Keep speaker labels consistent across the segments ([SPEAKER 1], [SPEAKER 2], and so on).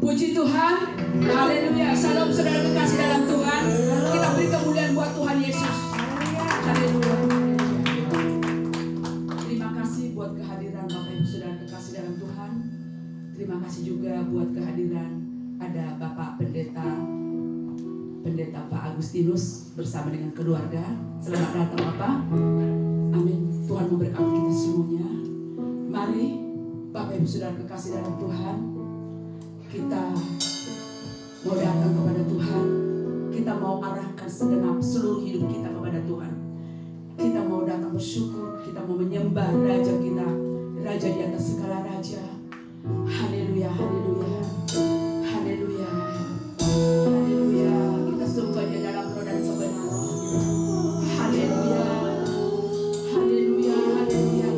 [SPEAKER 1] Puji Tuhan, haleluya. Salam saudara kekasih dalam Tuhan. Kita beri kemuliaan buat Tuhan Yesus. Haleluya. Terima kasih buat kehadiran Bapak Ibu saudara kekasih dalam Tuhan. Terima kasih juga buat kehadiran ada Bapak Pendeta Pak Agustinus bersama dengan keluarga. Selamat datang Bapak. Amin. Tuhan memberkati kita semuanya. Mari Bapak Ibu saudara kekasih dalam Tuhan, kita mau datang kepada Tuhan. Kita mau arahkan segenap seluruh hidup kita kepada Tuhan. Kita mau datang bersyukur. Kita mau menyembah Raja kita, Raja di atas segala raja. Haleluya, haleluya, haleluya, haleluya. Kita sembah Dia dalam roh dan kebenaran. Haleluya, haleluya, haleluya.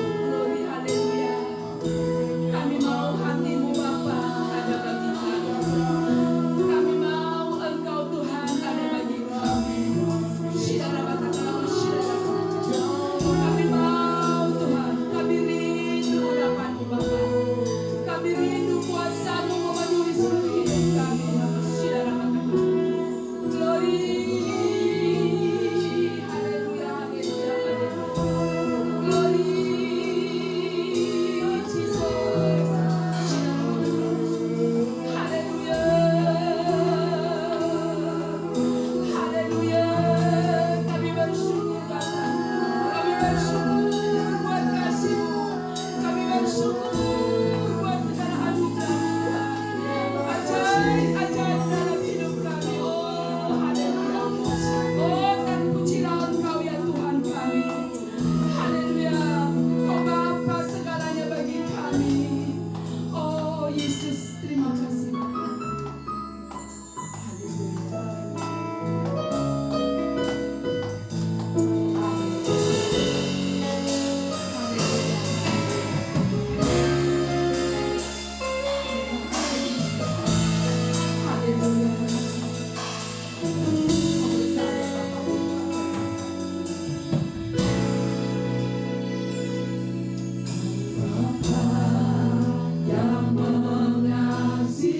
[SPEAKER 1] Glory, haleluya. Kami mau hati-Mu Bapa ada bagi kami. Kami mau Engkau Tuhan ada bagi kami. Kami mau Tuhan, kami rindu ucapan-Mu Bapa. Kami rindu kuasa-Mu memenuhi seluruh hidup kami. Glory, haleluya, haleluya, glory, Jesus, haleluya, haleluya. Kami bersyukur Bapa, kami bersyukur buat kasih-Mu, kami bersyukur buat segala anugerah ajaib dalam hidup kami. Oh haleluya, oh terpujilah Engkau ya Tuhan kami. Haleluya, Kau Bapa segalanya bagi kami. Oh Yesus, terima kasih Bapa. Yang mengasihi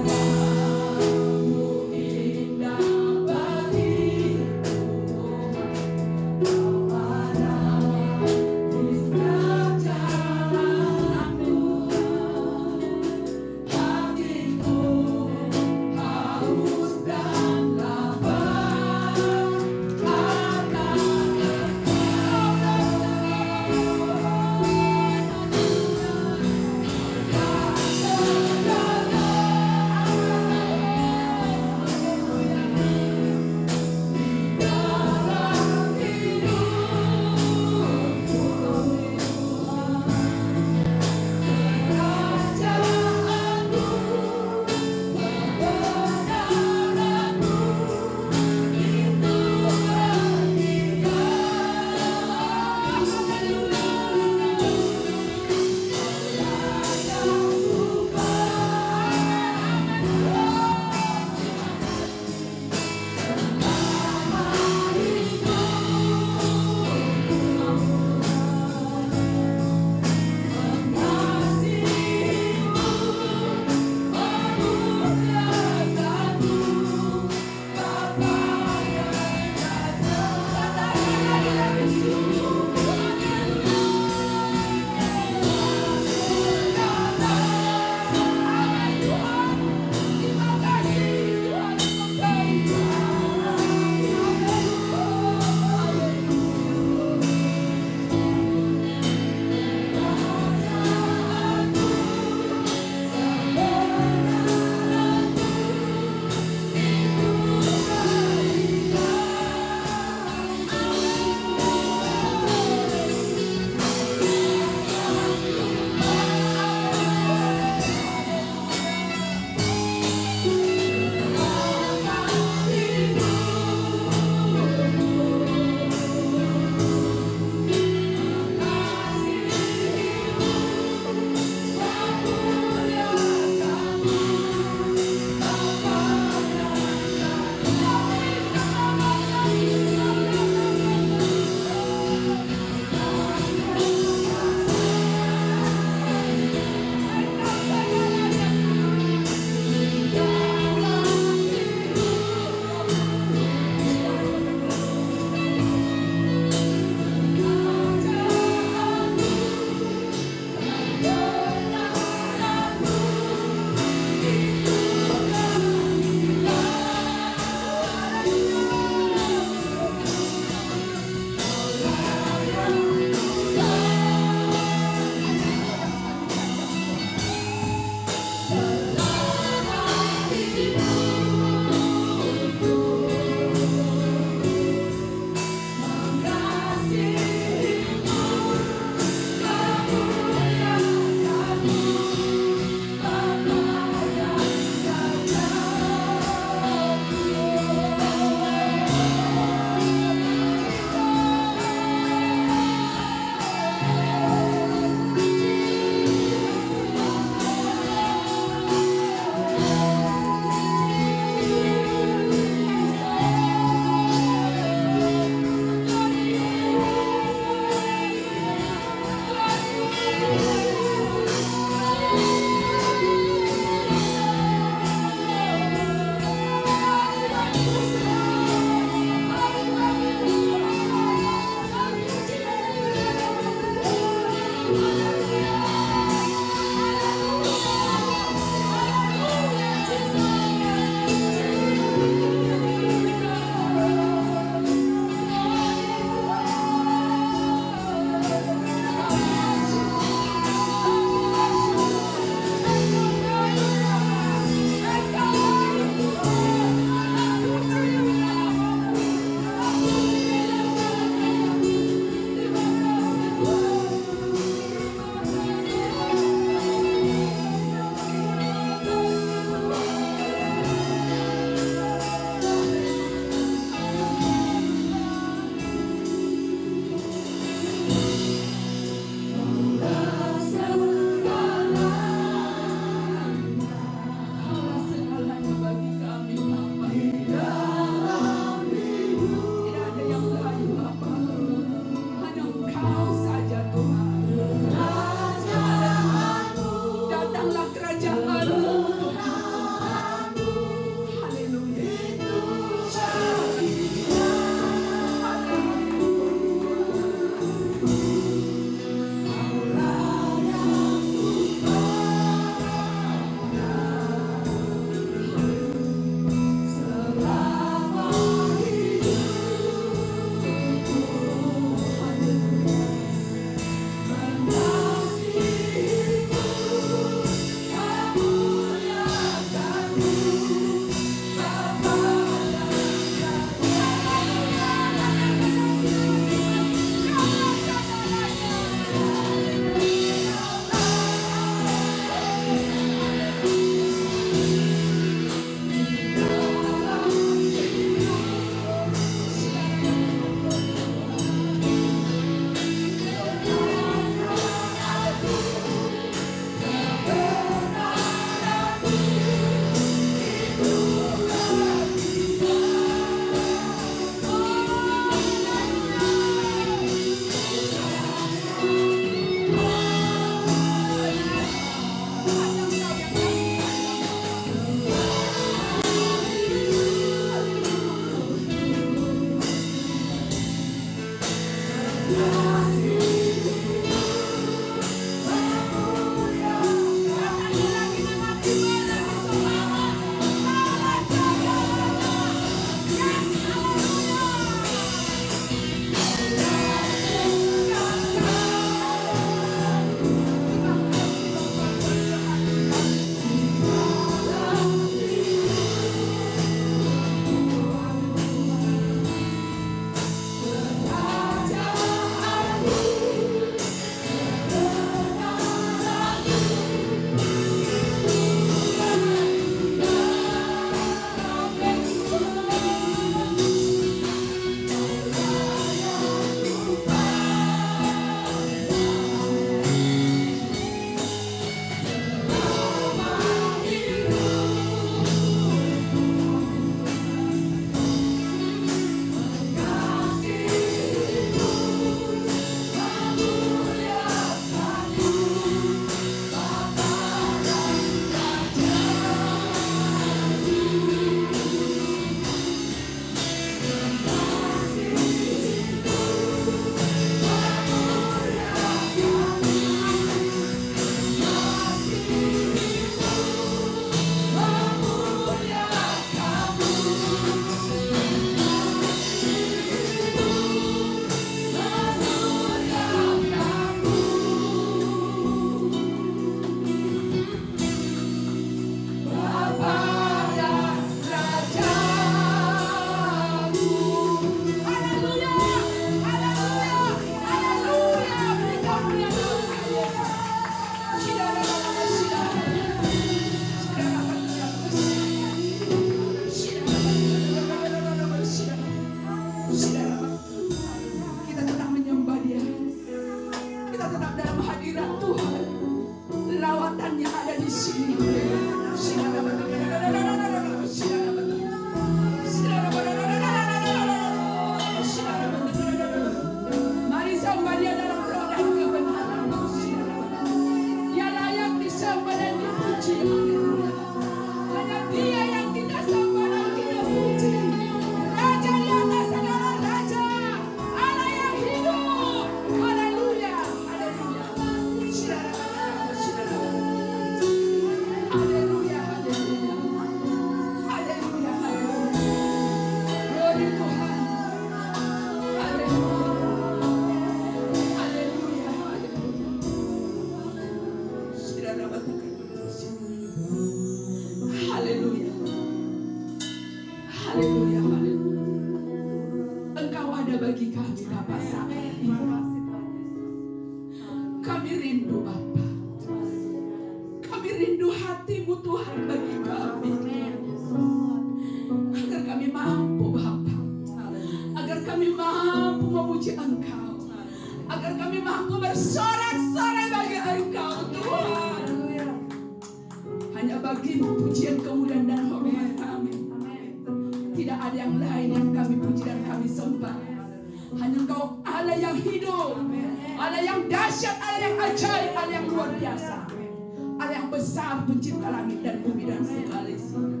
[SPEAKER 1] Pencipta langit dan bumi dan segala isinya.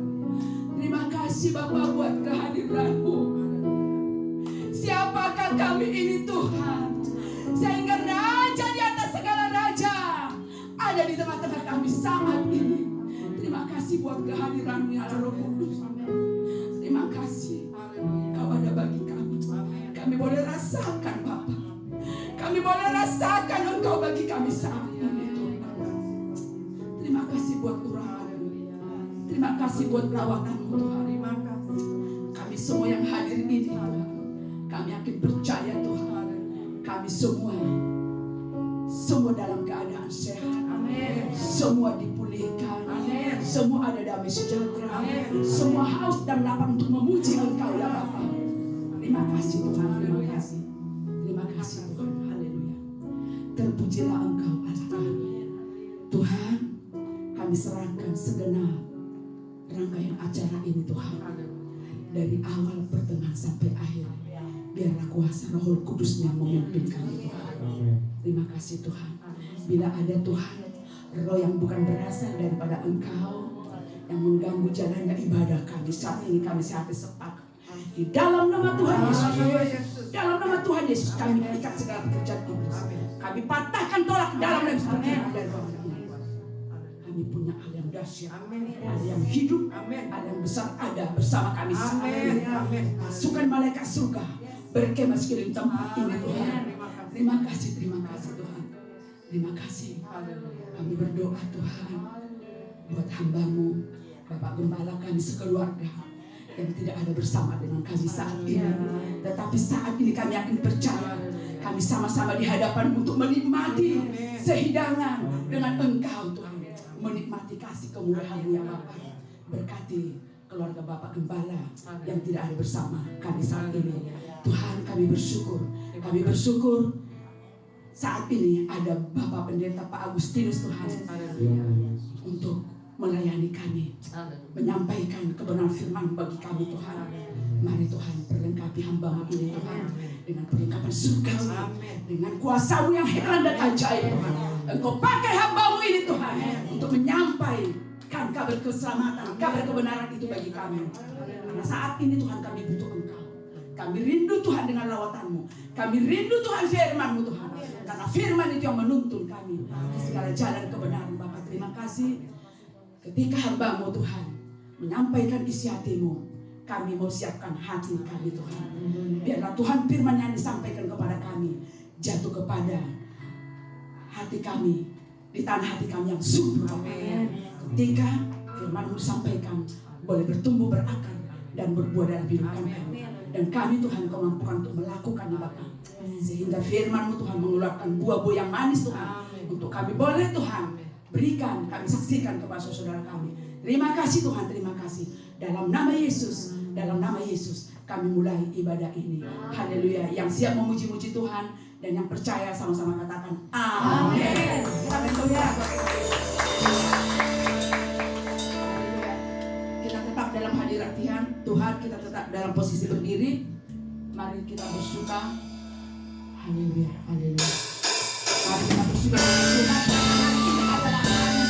[SPEAKER 1] Terima kasih Bapa buat kehadiran-Mu. Siapakah kami ini Tuhan, sehingga Raja di atas segala raja ada di tengah-tengah kami saat ini. Terima kasih buat kehadiran-Mu ya Roh Kudus. Terima kasih Kau ada bagi kami. Kami boleh rasakan Bapa, kami boleh rasakan Engkau bagi kami saat ini. Terima kasih buat urapan-Mu. Terima kasih buat perawatan-Mu Tuhan. Terima kasih. Kami semua yang hadir ini Tuhan, kami yakin percaya Tuhan, kami semua dalam keadaan sehat. Amin. Semua dipulihkan. Amin. Semua ada damai sejahtera. Amin. Semua haus dan lapar untuk memuji Engkau ya Bapa. Terima kasih Tuhan. Terima kasih. Terima kasih Tuhan. Haleluya. Terpujilah Engkau Allah kami. Tuhan, kami serahkan segenap rangkaian acara ini Tuhan, dari awal, pertengahan sampai akhir. Biarlah kuasa Roh Kudus yang memimpin kami Tuhan. Terima kasih Tuhan. Bila ada Tuhan roh yang bukan berasal daripada Engkau, yang mengganggu jalannya ibadah kami saat ini, kami sehat sepakat di dalam nama Tuhan Yesus. Dalam nama Tuhan Yesus kami ikat segala pekerjaan iblis. Kami patahkan tolak dalam nama Tuhan dari bawah. Kami punya Allah yang dahsyat, Allah yang hidup, Allah yang besar ada bersama kami saat ini. Pasukan malaikat surga berkemah sekeliling tempat ini Tuhan. Terima kasih Tuhan. Terima kasih. Kami berdoa Tuhan buat hamba-Mu, Bapak Gembala kami sekeluarga yang tidak ada bersama dengan kami saat ini. Tetapi saat ini kami yakin percaya, kami sama-sama di hadapan-Mu untuk menikmati sehidangan dengan Engkau Tuhan. Menikmati kasih kemurahan-Mu ya Bapak. Berkati keluarga Bapak Gembala yang tidak ada bersama kami saat ini. Tuhan, kami bersyukur. Kami bersyukur saat ini ada Bapak Pendeta Pak Agustinus Tuhan, untuk melayani kami, menyampaikan kebenaran firman bagi kami Tuhan. Mari Tuhan perlengkapi hamba-Mu ini Tuhan dengan perlengkapan surgawi, dengan kuasa-Mu yang heran dan ajaib Tuhan. Engkau pakai hamba-Mu ini Tuhan untuk menyampaikan kabar keselamatan, kabar kebenaran itu bagi kami. Karena saat ini Tuhan kami butuh Engkau. Kami rindu Tuhan dengan lawatan-Mu. Kami rindu Tuhan firman-Mu Tuhan. Karena firman itu yang menuntun kami ke segala jalan kebenaran Bapak. Terima kasih. Ketika hamba-Mu Tuhan menyampaikan isi hati-Mu, kami mau siapkan hati kami Tuhan. Biarlah Tuhan firman yang disampaikan kepada kami jatuh kepada hati kami, di tanah hati kami yang subur. Ketika firman-Mu disampaikan, boleh bertumbuh berakar dan berbuah dalam hidup kami. Dan kami Tuhan Kau mampukan untuk melakukannya Bapak. Sehingga firman-Mu Tuhan mengeluarkan buah-buah yang manis Tuhan. Untuk kami boleh Tuhan berikan, kami saksikan kepada saudara kami. Terima kasih Tuhan, terima kasih. Dalam nama Yesus, kami mulai ibadah ini. Haleluya. Yang siap memuji-muji Tuhan dan yang percaya sama-sama katakan amin. Haleluya. Kita tetap dalam hadirat Tuhan, kita tetap dalam posisi berdiri. Mari kita bersuka. Haleluya, haleluya. Mari kita bersuka dengan Tuhan. Hari ini adalah hari yang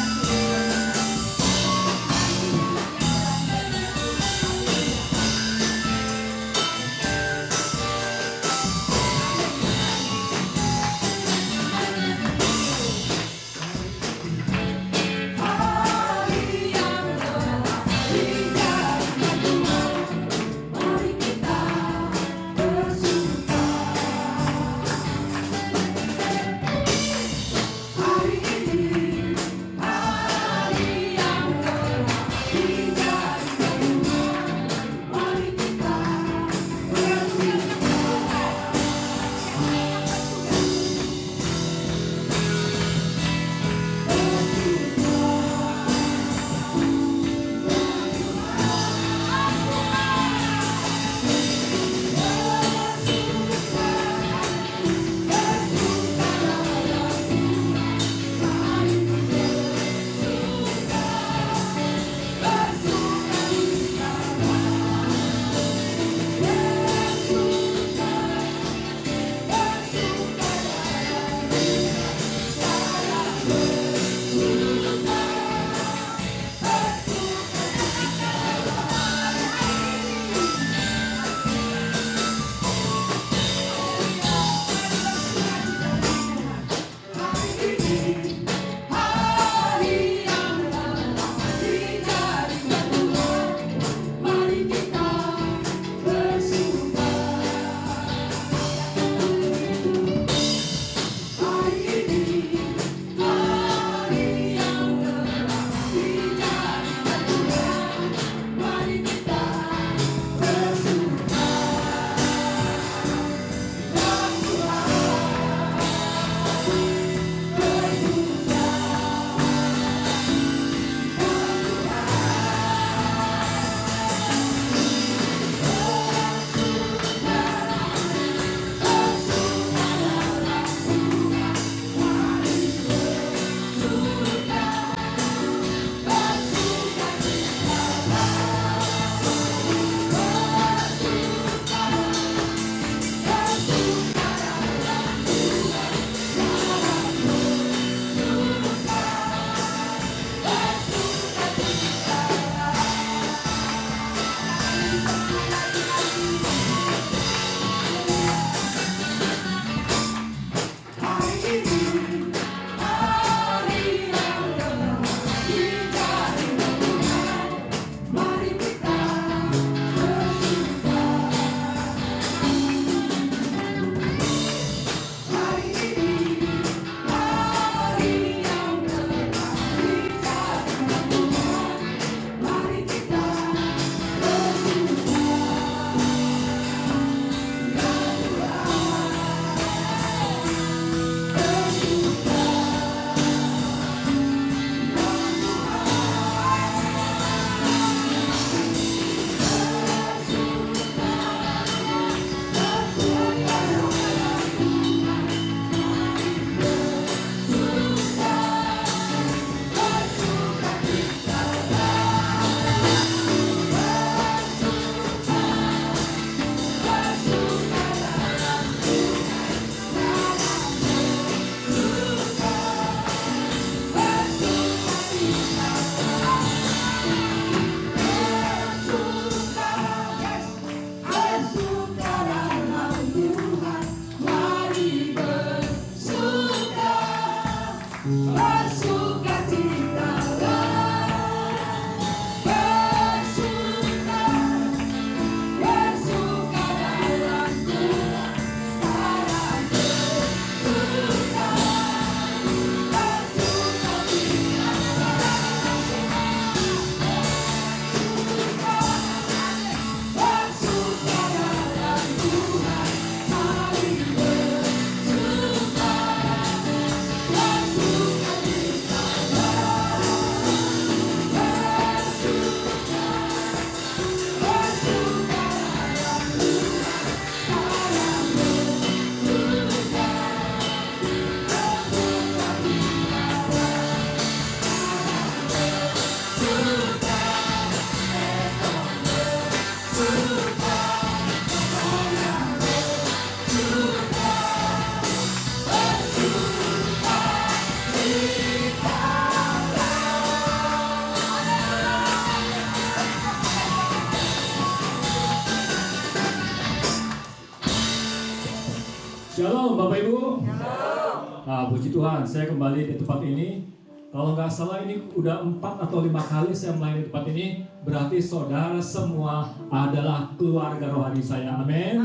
[SPEAKER 2] Nah, puji Tuhan, saya kembali di tempat ini. Kalau nggak salah ini udah 4 atau 5 kali saya melayani di tempat ini. Berarti saudara semua adalah keluarga rohani saya. Amin.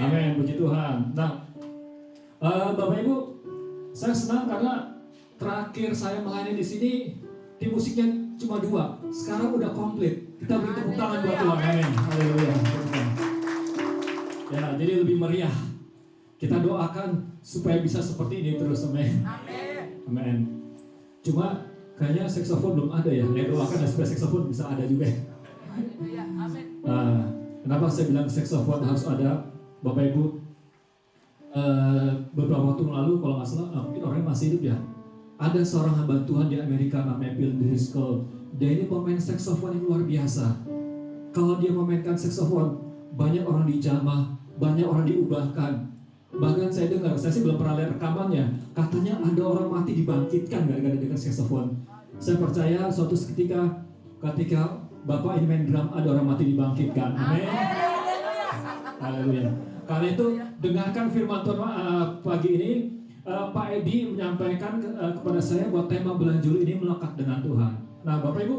[SPEAKER 2] Amin. Puji Tuhan. Nah, Bapak Ibu, saya senang karena terakhir saya melayani di sini, tim musiknya cuma 2. Sekarang udah komplit. Kita beri tepuk tangan buat Tuhan. Amin. Haleluya. Ya, jadi lebih meriah. Kita doakan supaya bisa seperti ini terus, amin. Amin. Cuma kayaknya saksofon belum ada ya. Saya doakan supaya saksofon bisa ada juga. Kenapa saya bilang saksofon harus ada, Bapak Ibu? Beberapa waktu lalu, kalau nggak salah, mungkin orangnya masih hidup ya. Ada seorang hamba Tuhan di Amerika namanya Bill Driscoll. Dia ini pemain saksofon yang luar biasa. Kalau dia memainkan saksofon, banyak orang dijamah, banyak orang diubahkan. Bahkan saya dengar, saya sih belum pernah lihat rekamannya, katanya ada orang mati dibangkitkan gara-gara dengan saksofon. Saya percaya suatu ketika Bapak ini main drum, ada orang mati dibangkitkan. Amin. Haleluya. Karena itu dengarkan firman Tuhan pagi ini. Pak Edi menyampaikan kepada saya bahwa tema bulan Juli ini melekat dengan Tuhan. Nah, Bapak Ibu,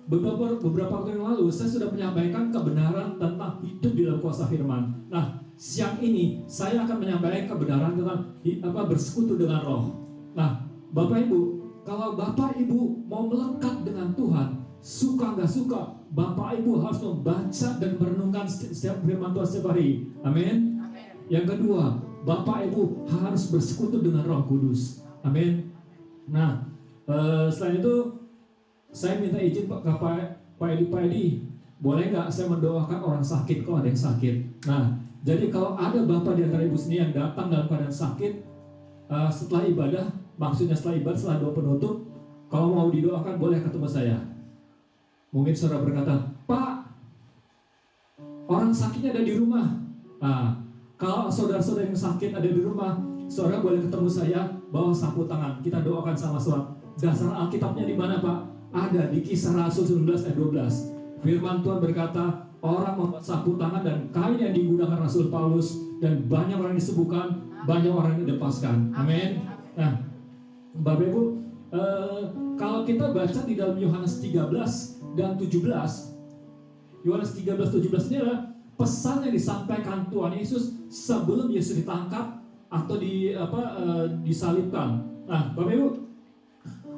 [SPEAKER 2] beberapa waktu yang lalu saya sudah menyampaikan kebenaran tentang hidup di dalam kuasa firman. Nah, siang ini saya akan menyampaikan kebenaran tentang bersekutu dengan Roh. Nah, Bapak Ibu, kalau Bapak Ibu mau melekat dengan Tuhan, suka nggak suka, Bapak Ibu harus membaca dan merenungkan setiap firman Tuhan setiap hari. Amin. Yang kedua, Bapak Ibu harus bersekutu dengan Roh Kudus. Amin. Nah, selain itu saya minta izin Pak Edi, boleh nggak saya mendoakan orang sakit kalau ada yang sakit. Nah, jadi kalau ada Bapak di antara Ibu sini yang datang dalam keadaan sakit, setelah ibadah, maksudnya setelah ibadah, setelah doa penutup, kalau mau didoakan boleh ketemu saya. Mungkin saudara berkata, Pak, orang sakitnya ada di rumah. Nah, kalau saudara-saudara yang sakit ada di rumah, saudara boleh ketemu saya, bawa sapu tangan, kita doakan sama-sama. Dasar Alkitabnya di mana, Pak? Ada di Kisah Rasul 19 ayat 12. Firman Tuhan berkata, orang membuat sapu tangan dan kain yang digunakan Rasul Paulus, dan banyak orang disembuhkan, banyak orang dilepaskan. Amin. Nah, Bapak Ibu, kalau kita baca di dalam Yohanes 13 dan 17, Yohanes 13-17 ini adalah pesan yang disampaikan Tuhan Yesus sebelum Yesus ditangkap atau disalibkan. Nah, Bapak Ibu,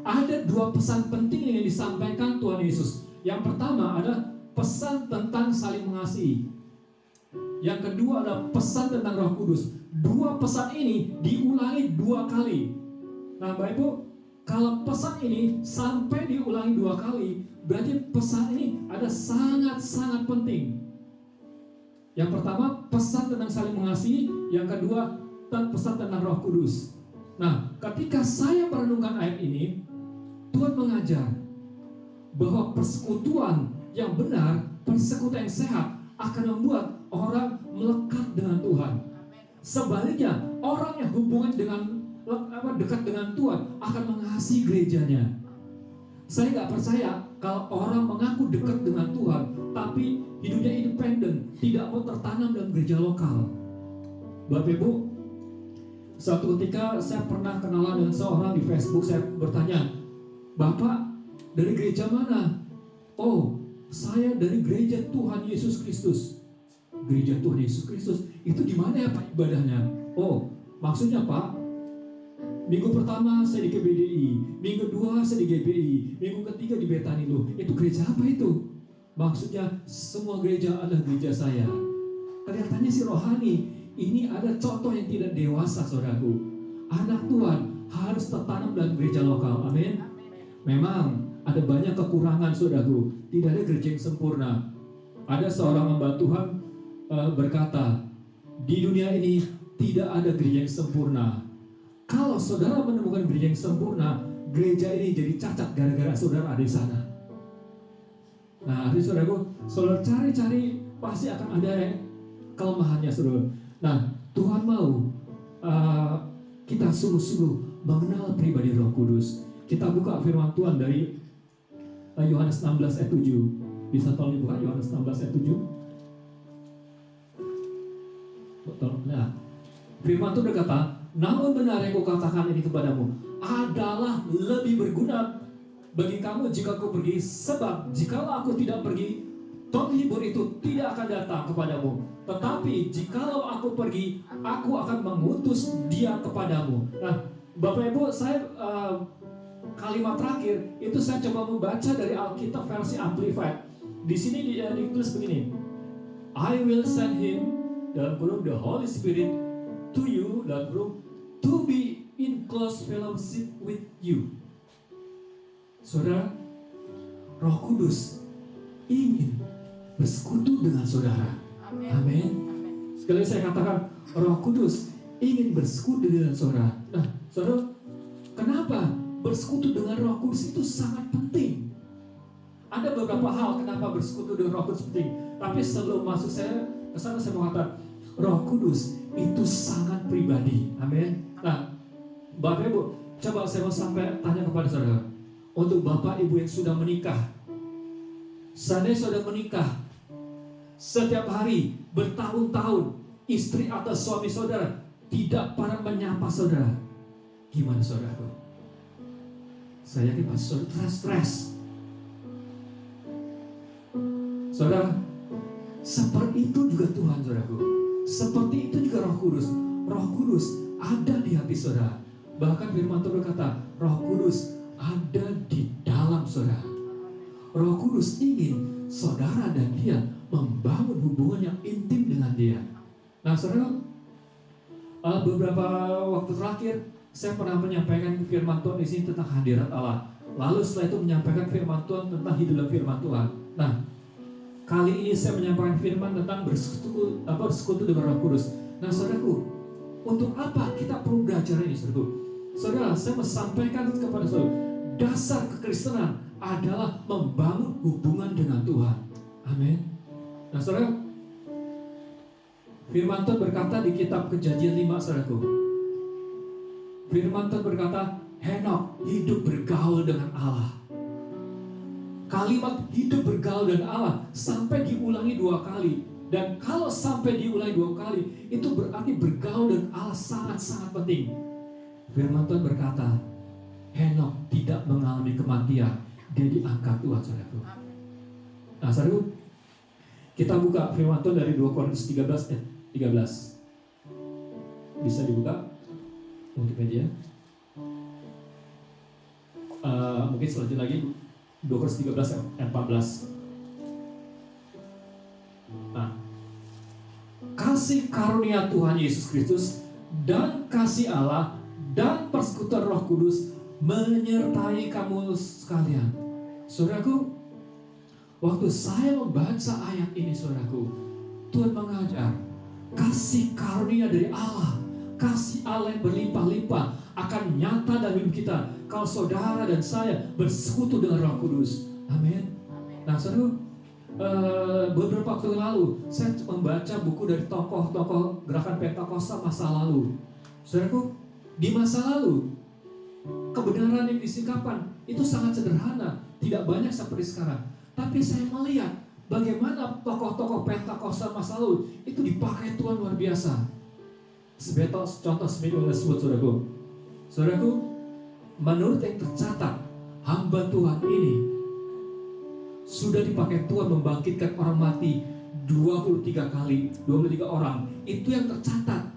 [SPEAKER 2] ada 2 pesan penting yang disampaikan Tuhan Yesus. Yang pertama adalah pesan tentang saling mengasihi. Yang kedua adalah pesan tentang Roh Kudus. 2 pesan ini diulangi 2 kali. Nah, Bapak Ibu, kalau pesan ini sampai diulangi 2 kali, berarti pesan ini ada sangat-sangat penting. Yang pertama, pesan tentang saling mengasihi. Yang kedua, pesan tentang Roh Kudus. Nah, ketika saya merenungkan ayat ini, Tuhan mengajar bahwa persekutuan yang benar, persekutuan yang sehat akan membuat orang melekat dengan Tuhan. Sebaliknya, orang yang hubungan dekat dengan Tuhan akan mengasihi gerejanya. Saya nggak percaya kalau orang mengaku dekat dengan Tuhan, tapi hidupnya independen, tidak mau tertanam dalam gereja lokal. Bapak Ibu, suatu ketika saya pernah kenalan dengan seorang di Facebook. Saya bertanya, Bapak dari gereja mana? Oh, saya dari gereja Tuhan Yesus Kristus. Gereja Tuhan Yesus Kristus itu di mana ya Pak ibadahnya? Oh, maksudnya Pak, minggu pertama saya di KBDI, minggu 2 saya di GBI, minggu ketiga di Betani. Loh, itu gereja apa itu? Maksudnya semua gereja adalah gereja saya. Kelihatannya sih rohani. Ini ada contoh yang tidak dewasa, saudaraku. Anak Tuhan harus tertanam dalam gereja lokal. Amin. Memang ada banyak kekurangan, saudaraku. Tidak ada gereja yang sempurna. Ada seorang hamba Tuhan berkata, di dunia ini tidak ada gereja yang sempurna. Kalau saudara menemukan gereja yang sempurna, gereja ini jadi cacat gara-gara saudara ada di sana. Nah, jadi saudaraku, saudara cari-cari pasti akan ada kelemahannya, saudara. Nah, Tuhan mau kita sungguh-sungguh mengenal pribadi Roh Kudus. Kita buka firman Tuhan dari Yohanes 16 ayat 7. Bisa tolong dibuka Yohanes 16 ayat 7. Nah, firman Tuhan berkata, namun benar yang kukatakan ini kepadamu adalah lebih berguna bagi kamu jika aku pergi. Sebab jikalau aku tidak pergi, penghibur itu tidak akan datang kepadamu. Tetapi jikalau aku pergi, aku akan mengutus dia kepadamu. Nah, Bapak Ibu, saya kalimat terakhir itu saya coba membaca dari Alkitab versi Amplified. Di sini ditulis begini: I will send him, dalam kurung, the Holy Spirit, to you, dalam kurung, to be in close fellowship with you. Saudara, Roh Kudus ingin bersekutu dengan saudara. Amin. Sekali lagi saya katakan, Roh Kudus ingin bersekutu dengan saudara. Nah, saudara, kenapa bersekutu dengan Roh Kudus itu sangat penting? Ada beberapa hal kenapa bersekutu dengan Roh Kudus penting. Tapi sebelum masuk saya ke sana, saya mau katakan, Roh Kudus itu sangat pribadi. Amin. Nah, Bapak Ibu, coba saya mau sampai tanya kepada saudara. Untuk Bapak Ibu yang sudah menikah, seandainya sudah menikah, setiap hari bertahun-tahun istri atau suami saudara tidak pernah menyapa saudara, gimana saudaraku? Saya yakin pasti saudara stres. Saudara, seperti itu juga Tuhan, saudaraku. Seperti itu juga Roh Kudus. Roh Kudus ada di hati saudara. Bahkan firman Tuhan berkata, Roh Kudus ada di dalam saudara. Roh Kudus ingin saudara dan dia membangun hubungan yang intim dengan dia. Nah, saudara, beberapa waktu terakhir saya pernah menyampaikan firman Tuhan di sini tentang hadirat Allah. Lalu setelah itu menyampaikan firman Tuhan tentang hidup dalam firman Tuhan. Nah, kali ini saya menyampaikan firman tentang bersekutu dengan Roh Kudus. Nah, saudaraku, untuk apa kita perlu belajar ini, saudaraku? Saudara, saya mau sampaikan kepada saudara, dasar kekristenan adalah membangun hubungan dengan Tuhan. Amin. Nah, saudara, firman Tuhan berkata di kitab Kejadian 5, saudaraku. Firman Tuhan berkata, Henok hidup bergaul dengan Allah. Kalimat hidup bergaul dengan Allah sampai diulangi 2 kali. Dan kalau sampai diulangi 2 kali, itu berarti bergaul dengan Allah sangat-sangat penting. Firman Tuhan berkata, Henok tidak mengalami kematian, dia diangkat Tuhan, saudaraku. Nah, saudaraku, kita buka firman Tuhan dari 2 Korintus 13 ayat 13. Bisa dibuka untuk media. Mungkin selanjutnya lagi 2 Korintus 13 ayat 14. Nah, kasih karunia Tuhan Yesus Kristus dan kasih Allah dan persekutuan Roh Kudus menyertai kamu sekalian. Saudaraku, waktu saya membaca ayat ini, saudaraku, Tuhan mengajar kasih karunia dari Allah, kasih Allah yang berlimpah-limpah akan nyata dalam hidup kita kalau saudara dan saya bersekutu dengan Roh Kudus. Amin. Nah, saudaraku, beberapa waktu lalu saya membaca buku dari tokoh-tokoh gerakan Pentakosta masa lalu. Saudaraku, di masa lalu kebenaran yang disingkapkan itu sangat sederhana, tidak banyak seperti sekarang. Tapi saya melihat bagaimana tokoh-tokoh Pentakosta masa lalu itu dipakai Tuhan luar biasa. Sebagai contoh seperti yang disebut, saudaraku. Saudaraku, menurut yang tercatat, hamba Tuhan ini sudah dipakai Tuhan membangkitkan orang mati 23 kali, 23 orang. Itu yang tercatat.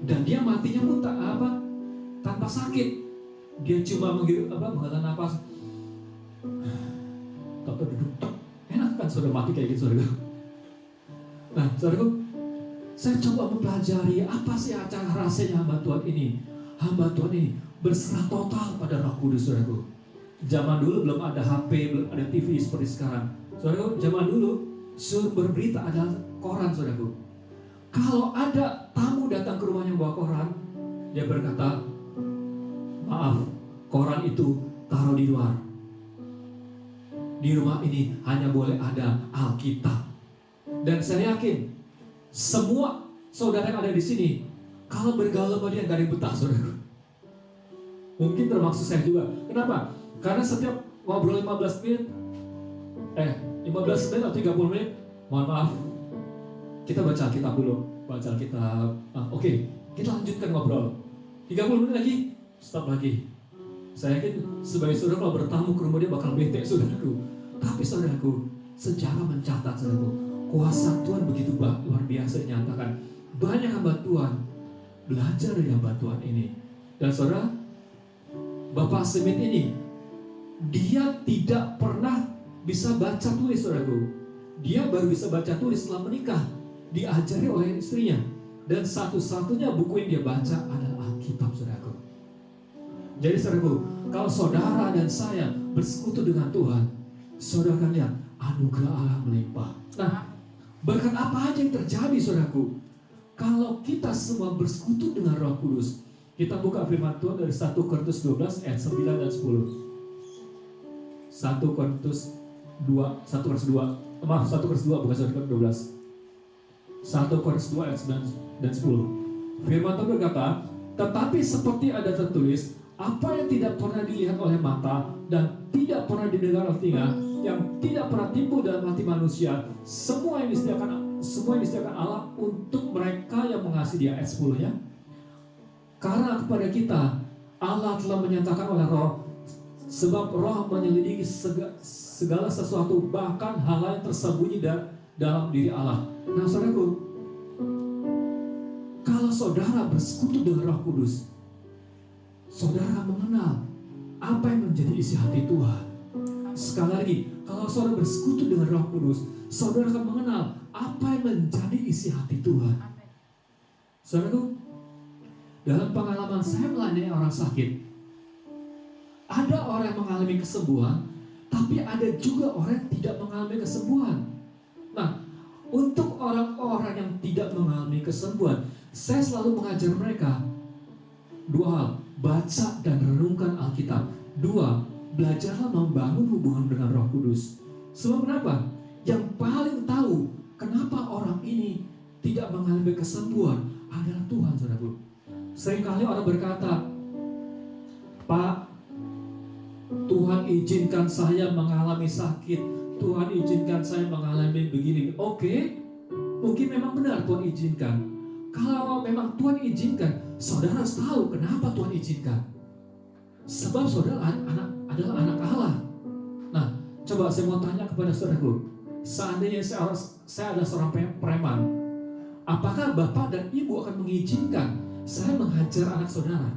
[SPEAKER 2] Dan dia matinya pun tanpa sakit. Dia cuma menghela nafas. Dokter duduk, enak kan saudara mati kayak gitu, saudara. Nah, saudaraku, saya coba mempelajari apa sih rahasianya hamba Tuhan ini. Hamba Tuhan ini berserah total pada Roh Kudus, saudaraku. Zaman dulu belum ada HP, belum ada TV seperti sekarang. Saudaraku, zaman dulu sumber berita adalah koran, saudaraku. Kalau ada tamu datang ke rumahnya bawa koran, dia berkata, maaf, koran itu taruh di luar. Di rumah ini hanya boleh ada Alkitab. Dan saya yakin semua saudara yang ada di sini, kalau bergaul sama dia gak ada yang betah, saudara. Mungkin termasuk saya juga. Kenapa? Karena setiap ngobrol 15 menit atau 30 menit, mohon maaf, kita baca Alkitab dulu. Baca Alkitab, oke, Kita lanjutkan ngobrol. 30 menit lagi, stop lagi. Saya yakin sebagai saudara kalau bertamu ke rumah dia bakal bete saudaraku. Tapi saudaraku, sejarah mencatat saudaraku, kuasa Tuhan begitu luar biasa dinyatakan. Banyak hamba Tuhan belajar dari hamba Tuhan ini. Dan saudara, Bapak Smith ini, dia tidak pernah bisa baca tulis saudaraku. Dia baru bisa baca tulis setelah menikah, diajari oleh istrinya. Dan satu-satunya buku yang dia baca adalah Alkitab saudaraku. Jadi saudaraku, kalau saudara dan saya bersekutu dengan Tuhan, saudara akan lihat anugerah Allah melimpah. Nah, berkat apa aja yang terjadi saudaraku kalau kita semua bersekutu dengan Roh Kudus? Kita buka firman Tuhan dari 1 Korintus 12 ayat 9 dan 10. 1 Korintus 2, 1 Korintus 2, maaf 1 Korintus 2 bukan 1 Korintus 12. 1 Korintus 2 ayat 9 dan 10. Firman Tuhan berkata, tetapi seperti ada tertulis, apa yang tidak pernah dilihat oleh mata dan tidak pernah didengar oleh telinga, yang tidak pernah timbul dalam hati manusia, semua yang disediakan Allah untuk mereka yang mengasihi Dia. Ayat 10 ya. Karena kepada kita Allah telah menyatakan oleh Roh, sebab Roh menyelidiki segala sesuatu, bahkan hal yang tersembunyi dalam diri Allah. Nah saudaraku, kalau saudara bersekutu dengan Roh Kudus, saudara akan mengenal apa yang menjadi isi hati Tuhan. Sekali lagi, kalau saudara bersekutu dengan Roh Kudus, saudara akan mengenal apa yang menjadi isi hati Tuhan. Saudaraku, dalam pengalaman saya melayani orang sakit, ada orang yang mengalami kesembuhan, tapi ada juga orang yang tidak mengalami kesembuhan. Nah, untuk orang-orang yang tidak mengalami kesembuhan, saya selalu mengajar mereka dua hal: baca dan renungkan Alkitab. Dua, belajarlah membangun hubungan dengan Roh Kudus. Sebab kenapa? Yang paling tahu kenapa orang ini tidak mengalami kesembuhan adalah Tuhan, saudaraku. Seringkali orang berkata, Pak, Tuhan izinkan saya mengalami sakit, Tuhan izinkan saya mengalami begini. Oke, mungkin memang benar Tuhan izinkan. Kalau memang Tuhan izinkan, saudara harus tahu kenapa Tuhan izinkan. Sebab saudara adalah anak Allah. Nah, coba saya mau tanya kepada saudaraku, seandainya saya ada seorang preman, apakah bapak dan ibu akan mengizinkan saya menghajar anak saudara?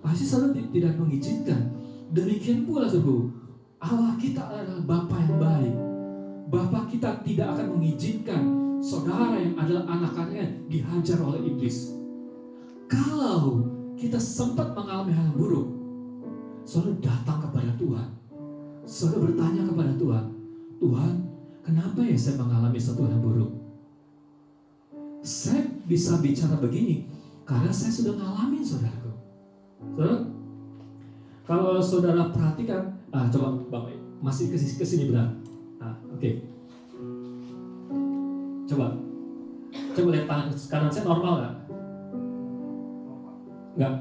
[SPEAKER 2] Pasti saudara tidak mengizinkan. Demikian pula saudara, Allah kita adalah Bapa yang baik. Bapa kita tidak akan mengizinkan saudara yang adalah anak-anaknya dihajar oleh iblis. Kalau kita sempat mengalami hal yang buruk, saudara datang kepada Tuhan. Saudara bertanya kepada Tuhan, Tuhan, kenapa ya saya mengalami satu hal yang buruk? Saya bisa bicara begini karena saya sudah ngalamin, saudaraku. Saudara, kalau saudara perhatikan, coba Bapak masih ke sini benar. Oke. Coba lihat tangan kanan saya normal nggak? Nggak,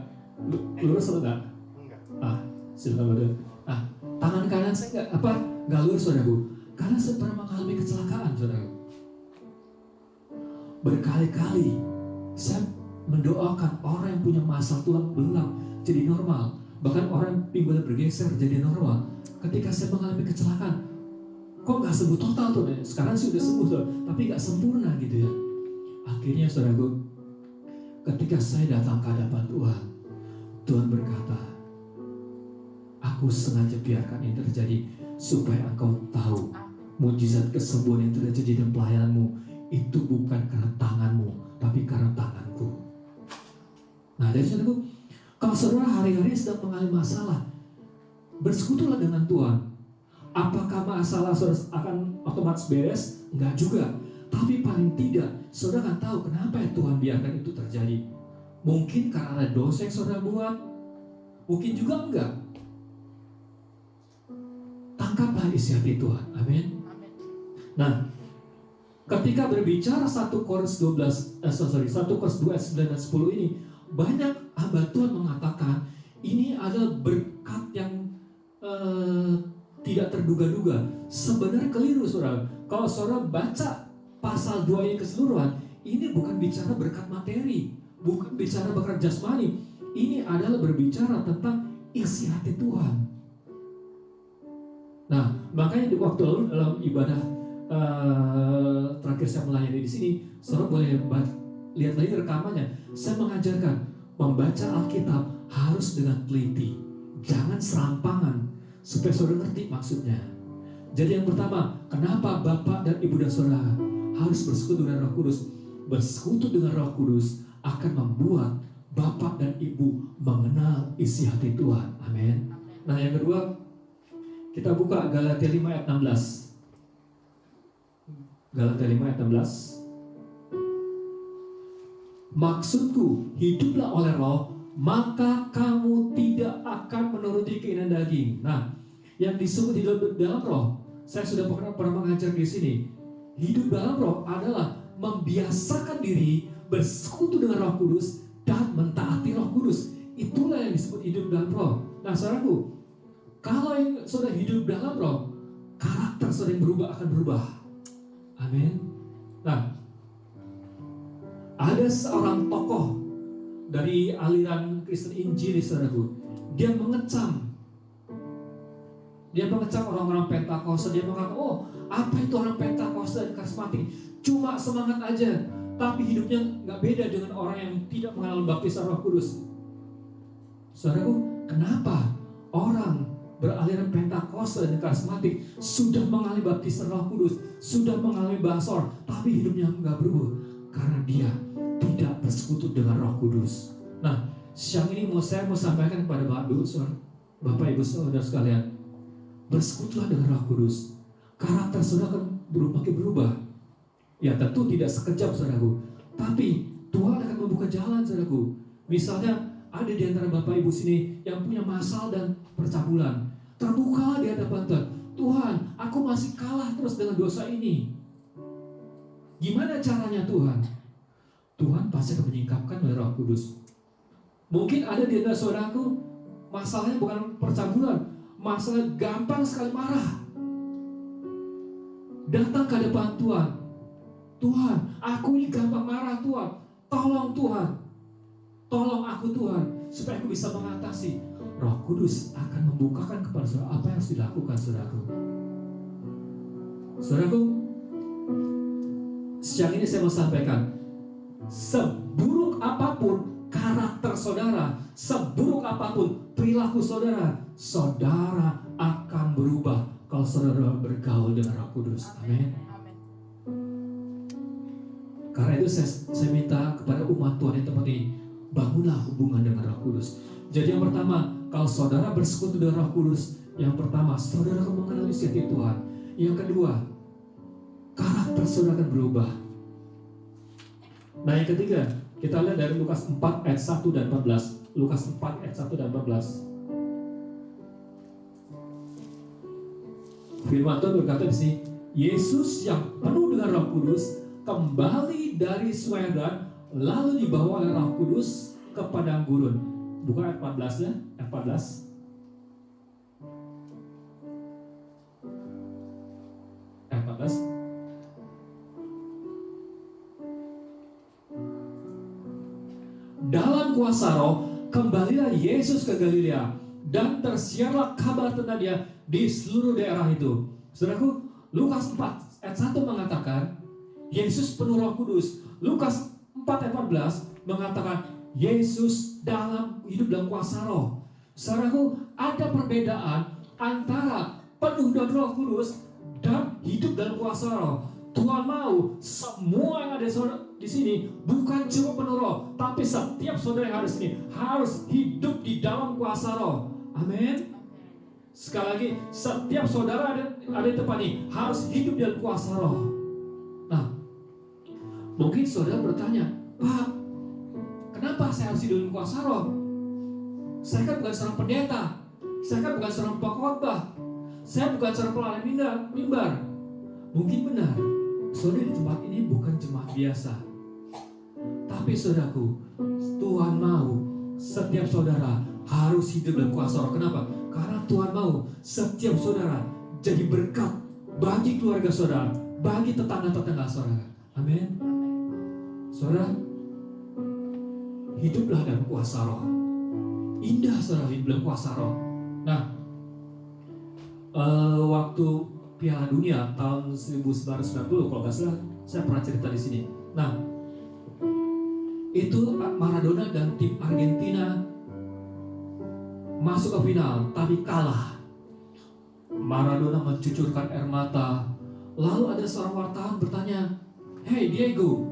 [SPEAKER 2] lurus atau nggak? Silakan lurus. Tangan kanan saya nggak lurus, saudaraku, karena saya pernah mengalami kecelakaan, saudaraku. Berkali-kali saya mendoakan orang yang punya masalah tulang belang jadi normal, bahkan orang yang pinggulnya bergeser jadi normal. Ketika saya mengalami kecelakaan, kok nggak sembuh total tuh? Sekarang sih udah sembuh tuh, tapi nggak sempurna gitu ya. Akhirnya saudaraku, ketika saya datang ke hadapan Tuhan, Tuhan berkata, aku sengaja biarkan ini terjadi supaya engkau tahu mujizat kesembuhan yang terjadi dalam pelayananmu itu bukan karena tanganmu, tapi karena tanganku. Nah, dari saudaraku, kalau saudara hari-hari sedang mengalami masalah, bersekutulah dengan Tuhan. Apakah masalah saudara akan otomatis beres? Enggak juga. Tapi paling tidak, saudara akan tahu kenapa ya Tuhan biarkan itu terjadi. Mungkin karena ada dosa yang saudara buat, mungkin juga enggak. Tangkaplah isi hati Tuhan. Amin. Nah, ketika berbicara 1 Korintus 2 ayat 9 dan 10 ini, banyak hamba Tuhan mengatakan ini adalah berkat yang tidak terduga-duga. Sebenarnya keliru, saudara. Kalau saudara baca pasal 2 ini keseluruhan, ini bukan bicara berkat materi, bukan bicara berkat jasmani. Ini adalah berbicara tentang isi hati Tuhan. Nah, makanya di waktu lalu dalam ibadah terakhir saya melayani di sini, saudara boleh lihat lagi rekamannya. Saya mengajarkan membaca Alkitab harus dengan teliti, jangan serampangan, supaya saudara ngerti maksudnya. Jadi yang pertama, kenapa Bapak dan Ibu dan saudara harus bersekutu dengan Roh Kudus? Bersekutu dengan Roh Kudus akan membuat Bapak dan Ibu mengenal isi hati Tuhan. Amin. Nah, yang kedua, kita buka Galatia 5 ayat 16. Galatia 5 ayat 16. Maksudku, hiduplah oleh Roh, maka kamu tidak akan menuruti keinginan daging. Nah, yang disebut hidup dalam Roh, saya sudah pernah mengajar di sini. Hidup dalam Roh adalah membiasakan diri bersekutu dengan Roh Kudus dan mentaati Roh Kudus. Itulah yang disebut hidup dalam Roh. Nah, saudaraku, kalau yang sudah hidup dalam Roh, karakter saudara yang berubah akan berubah. Amin. Nah, ada seorang tokoh dari aliran Kristen Injil, saudaraku. Dia mengecam orang-orang Pentakosta. Dia mengatakan, oh, apa itu orang Pentakosta dan karismatik? Cuma semangat aja, tapi hidupnya nggak beda dengan orang yang tidak mengenal baptisan Roh Kudus. Saudaraku, kenapa orang beraliran Pentakosta dan karismatik sudah mengalami baptisan Roh Kudus, sudah mengalami bahasa roh, tapi hidupnya nggak berubah? Karena dia tidak bersekutu dengan Roh Kudus. Nah, siang ini saya mau sampaikan kepada Bapak Ibu saudara sekalian, bersekutulah dengan Roh Kudus. Karakter saudara akan makin berubah. Ya, tentu tidak sekejap, saudaraku, tapi Tuhan akan membuka jalan, saudaraku. Misalnya ada di antara Bapak Ibu sini yang punya masalah dan percabulan. Terbukalah di hadapan Tuhan. Tuhan, aku masih kalah terus dengan dosa ini. Gimana caranya Tuhan? Tuhan pasti akan menyingkapkan oleh Roh Kudus. Mungkin ada di antara saudaraku, masalahnya bukan percabulan, masalah gampang sekali marah. Datang ke hadapan Tuhan. Tuhan, aku ini gampang marah Tuhan. Tolong Tuhan. Tolong aku Tuhan, supaya aku bisa mengatasi. Roh Kudus akan membukakan kepada saudara apa yang harus dilakukan, saudaraku. Saudaraku, siang ini saya mau sampaikan, seburuk apapun karakter saudara, seburuk apapun perilaku saudara, saudara akan berubah kalau saudara bergaul dengan Roh Kudus. Amin. Karena itu saya minta kepada umat Tuhan yang tempat ini, bangunlah hubungan dengan Roh Kudus. Jadi yang pertama, kalau saudara bersekutu dengan Roh Kudus, yang pertama, saudara akan mengenal isi hati Tuhan. Yang kedua, karakter saudara akan berubah. Nah, yang ketiga, kita lihat dari Lukas 4 ayat 1 dan 14. Lukas 4 ayat 1 dan 14. Firman Tuhan berkata di sini, Yesus yang penuh dengan Roh Kudus kembali dari sungai Yordan, lalu dibawa oleh Roh Kudus ke padang gurun. Bukan ayat 14 ya, ayat 14. Ayat 14. Dalam kuasa Roh, kembalilah Yesus ke Galilea, dan tersiarlah kabar tentang dia di seluruh daerah itu. Saudaraku, Lukas 4 ayat 1 mengatakan Yesus penuh Roh Kudus. Lukas 4 ayat 14 mengatakan Yesus hidup dalam kuasa Roh. Saudaraku, ada perbedaan antara penuh dengan Roh Kudus dan hidup dalam kuasa Roh. Tuhan mau semua yang ada di sini bukan cuma penuh Roh, tapi setiap saudara yang ada di sini harus hidup di dalam kuasa Roh. Amin. Sekali lagi, setiap saudara ada di tempat ini harus hidup di dalam kuasa Roh. Nah, mungkin saudara bertanya, Pak, kenapa saya harus hidup dalam kuasa Roh? Saya kan bukan seorang pendeta, saya kan bukan seorang pengkhotbah, saya bukan seorang pelayan mimbar. Mungkin benar, saudara di tempat ini bukan jemaat biasa. Tapi saudaraku, Tuhan mau setiap saudara harus hidup dalam kuasa Roh. Kenapa? Karena Tuhan mau setiap saudara jadi berkat bagi keluarga saudara, bagi tetangga-tetangga saudara. Amin. Saudara, hiduplah dalam kuasa roh. Indah saudara hidup dalam kuasa roh. Nah, waktu Piala Dunia tahun 1990 kalau nggak salah, saya pernah cerita di sini. Nah, itu Maradona dan tim Argentina masuk ke final, tapi kalah. Maradona mencucurkan air mata. Lalu ada seorang wartawan bertanya, "Hey Diego,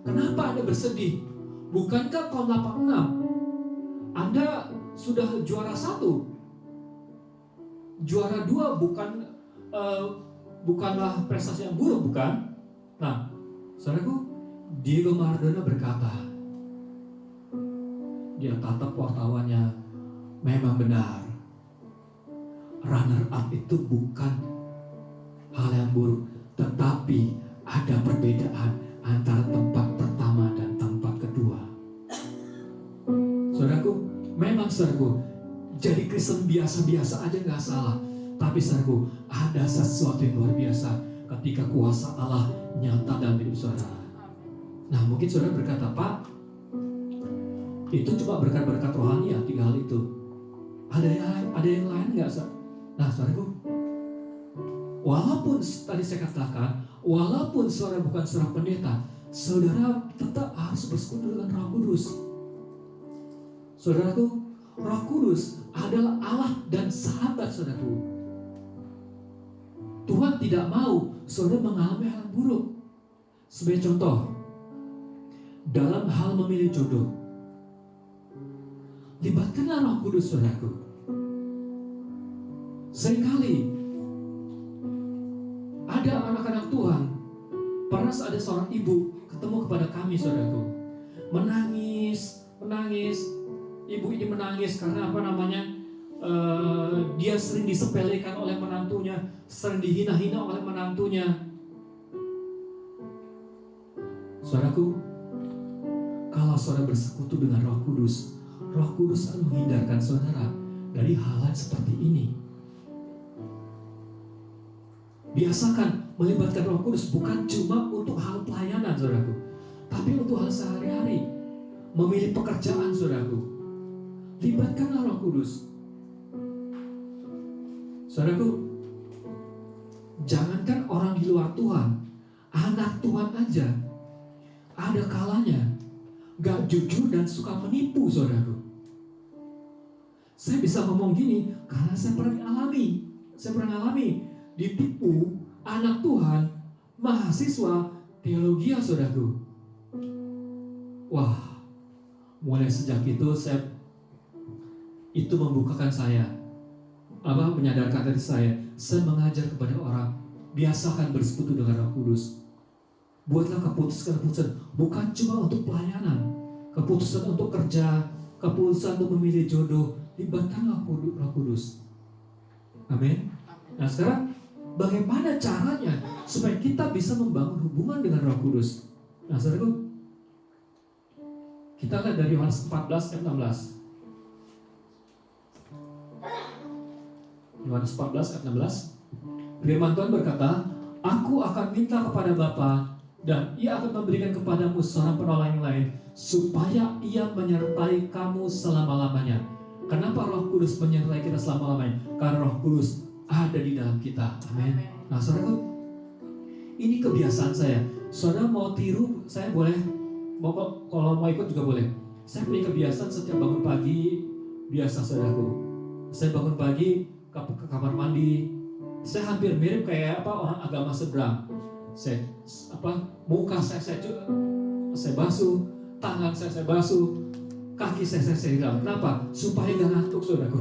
[SPEAKER 2] kenapa Anda bersedih? Bukankah tahun 86 Anda sudah juara 1? Juara 2 bukanlah prestasi yang buruk, bukan?" Nah, saudaraku, Diego Maradona berkata, dia tatap wartawannya, "Memang benar, runner up itu bukan hal yang buruk, tetapi ada perbedaan antara tempat pertama dan tempat kedua." Saudaraku, memang saudaraku, jadi Kristen biasa-biasa aja nggak salah, tapi saudaraku, ada sesuatu yang luar biasa ketika kuasa Allah nyata dalam hidup saudara. Nah, mungkin saudara berkata, "Pak, itu cuma berkat-berkat rohani ya, 3 hal itu. Ada yang lain nggak?" Nah, saudaraku, walaupun tadi saya katakan, walaupun saudara bukan seorang pendeta, saudara tetap harus bersekutu dengan Roh Kudus. Saudaraku, Roh Kudus adalah Allah dan sahabat saudaraku. Tuhan tidak mau saudara mengalami hal yang buruk. Sebagai contoh, dalam hal memilih jodoh, libatkanlah Roh Kudus saudaraku. Seringkali ada anak-anak Tuhan, pernah ada seorang ibu ketemu kepada kami saudaraku, menangis. Ibu ini menangis karena dia sering disepelekan oleh menantunya, sering dihina-hina oleh menantunya. Saudaraku, kalau saudara bersekutu dengan Roh Kudus akan menghindarkan saudara dari hal-hal seperti ini. Biasakan melibatkan Roh Kudus bukan cuma untuk hal pelayanan saudaraku, tapi untuk hal sehari-hari. Memilih pekerjaan saudaraku, libatkanlah Roh Kudus. Saudaraku, jangankan orang di luar Tuhan, anak Tuhan aja ada kalanya gak jujur dan suka menipu saudaraku. Saya bisa ngomong gini karena saya pernah alami ditipu anak Tuhan, mahasiswa teologi saudaraku. Wah, mulai sejak itu itu membukakan saya, menyadarkan diri saya mengajar kepada orang, biasakan bersekutu dengan Roh Kudus. Buatlah keputusan bukan cuma untuk pelayanan, keputusan untuk kerja, keputusan untuk memilih jodoh, libatkanlah Roh Kudus. Amin. Nah, sekarang bagaimana caranya supaya kita bisa membangun hubungan dengan Roh Kudus? Nah, saudaraku, kita lihat dari Yohanes 14 ayat 16. Yohanes 14 ayat 16. Firman Tuhan berkata, "Aku akan minta kepada Bapa, dan Ia akan memberikan kepadamu seorang penolong yang lain, supaya Ia menyertai kamu selama-lamanya." Kenapa Roh Kudus menyertai kita selama-lamanya? Karena Roh Kudus ada di dalam kita. Amin. Nah, saudaraku, ini kebiasaan saya. Saudara mau tiru, saya boleh. Kalau mau ikut juga boleh. Saya punya kebiasaan setiap bangun pagi, biasa saudaraku, saya bangun pagi ke kamar mandi. Saya hampir mirip kayak orang agama seberang. Muka saya basuh, tangan saya basuh, kaki saya siram. Kenapa? Supaya gak ngantuk saudaraku.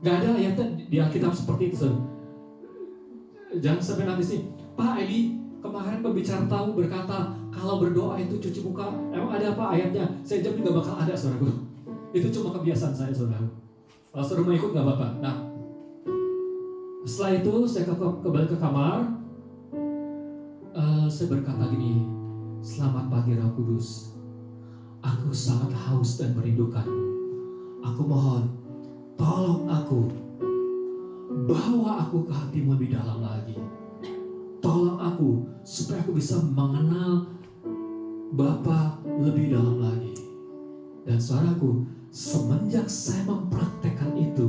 [SPEAKER 2] Gak ada ayatnya di Alkitab seperti itu. Jangan sampai nanti sih, "Pak Edi kemarin pembicara tamu berkata kalau berdoa itu cuci muka." Emang ada apa ayatnya? Saya jamin gak bakal ada saudaraku. Itu cuma kebiasaan saya saudara. Kalau saudara mau ikut gak apa-apa. Nah, setelah itu saya kembali ke kamar. Saya berkata gini, "Selamat pagi Roh Kudus. Aku sangat haus dan merindukanmu. Aku mohon, tolong aku, bawa aku ke hatimu lebih dalam lagi. Tolong aku supaya aku bisa mengenal Bapa lebih dalam lagi. Dan saudaraku, semenjak saya mempraktekkan itu,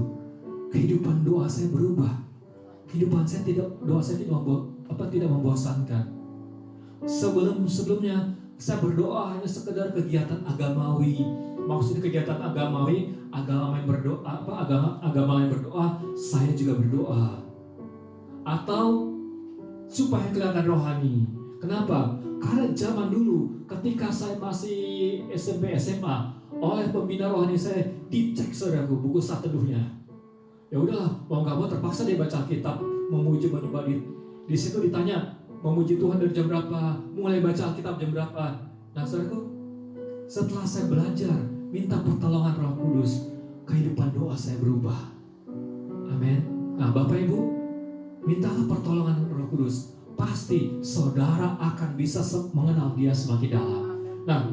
[SPEAKER 2] kehidupan doa saya berubah. Doa saya tidak membosankan. Sebelumnya saya berdoa hanya sekedar kegiatan agamawi. Maksudnya kegiatan agamawi, agama yang berdoa, saya juga berdoa. Atau supaya kelihatan rohani. Kenapa? Karena zaman dulu ketika saya masih SMP SMA, oleh pembina rohani saya dicek saudaraku buku saat teduhnya. Ya udahlah, mau nggak mau terpaksa dia baca Alkitab, memuji menyembah. Di situ ditanya, memuji Tuhan dari jam berapa, mulai baca Alkitab jam berapa. Nah saudaraku, setelah saya belajar minta pertolongan Roh Kudus, kehidupan doa saya berubah. Amin. Nah Bapak Ibu, mintalah pertolongan Roh Kudus, pasti saudara akan bisa mengenal Dia semakin dalam. Nah,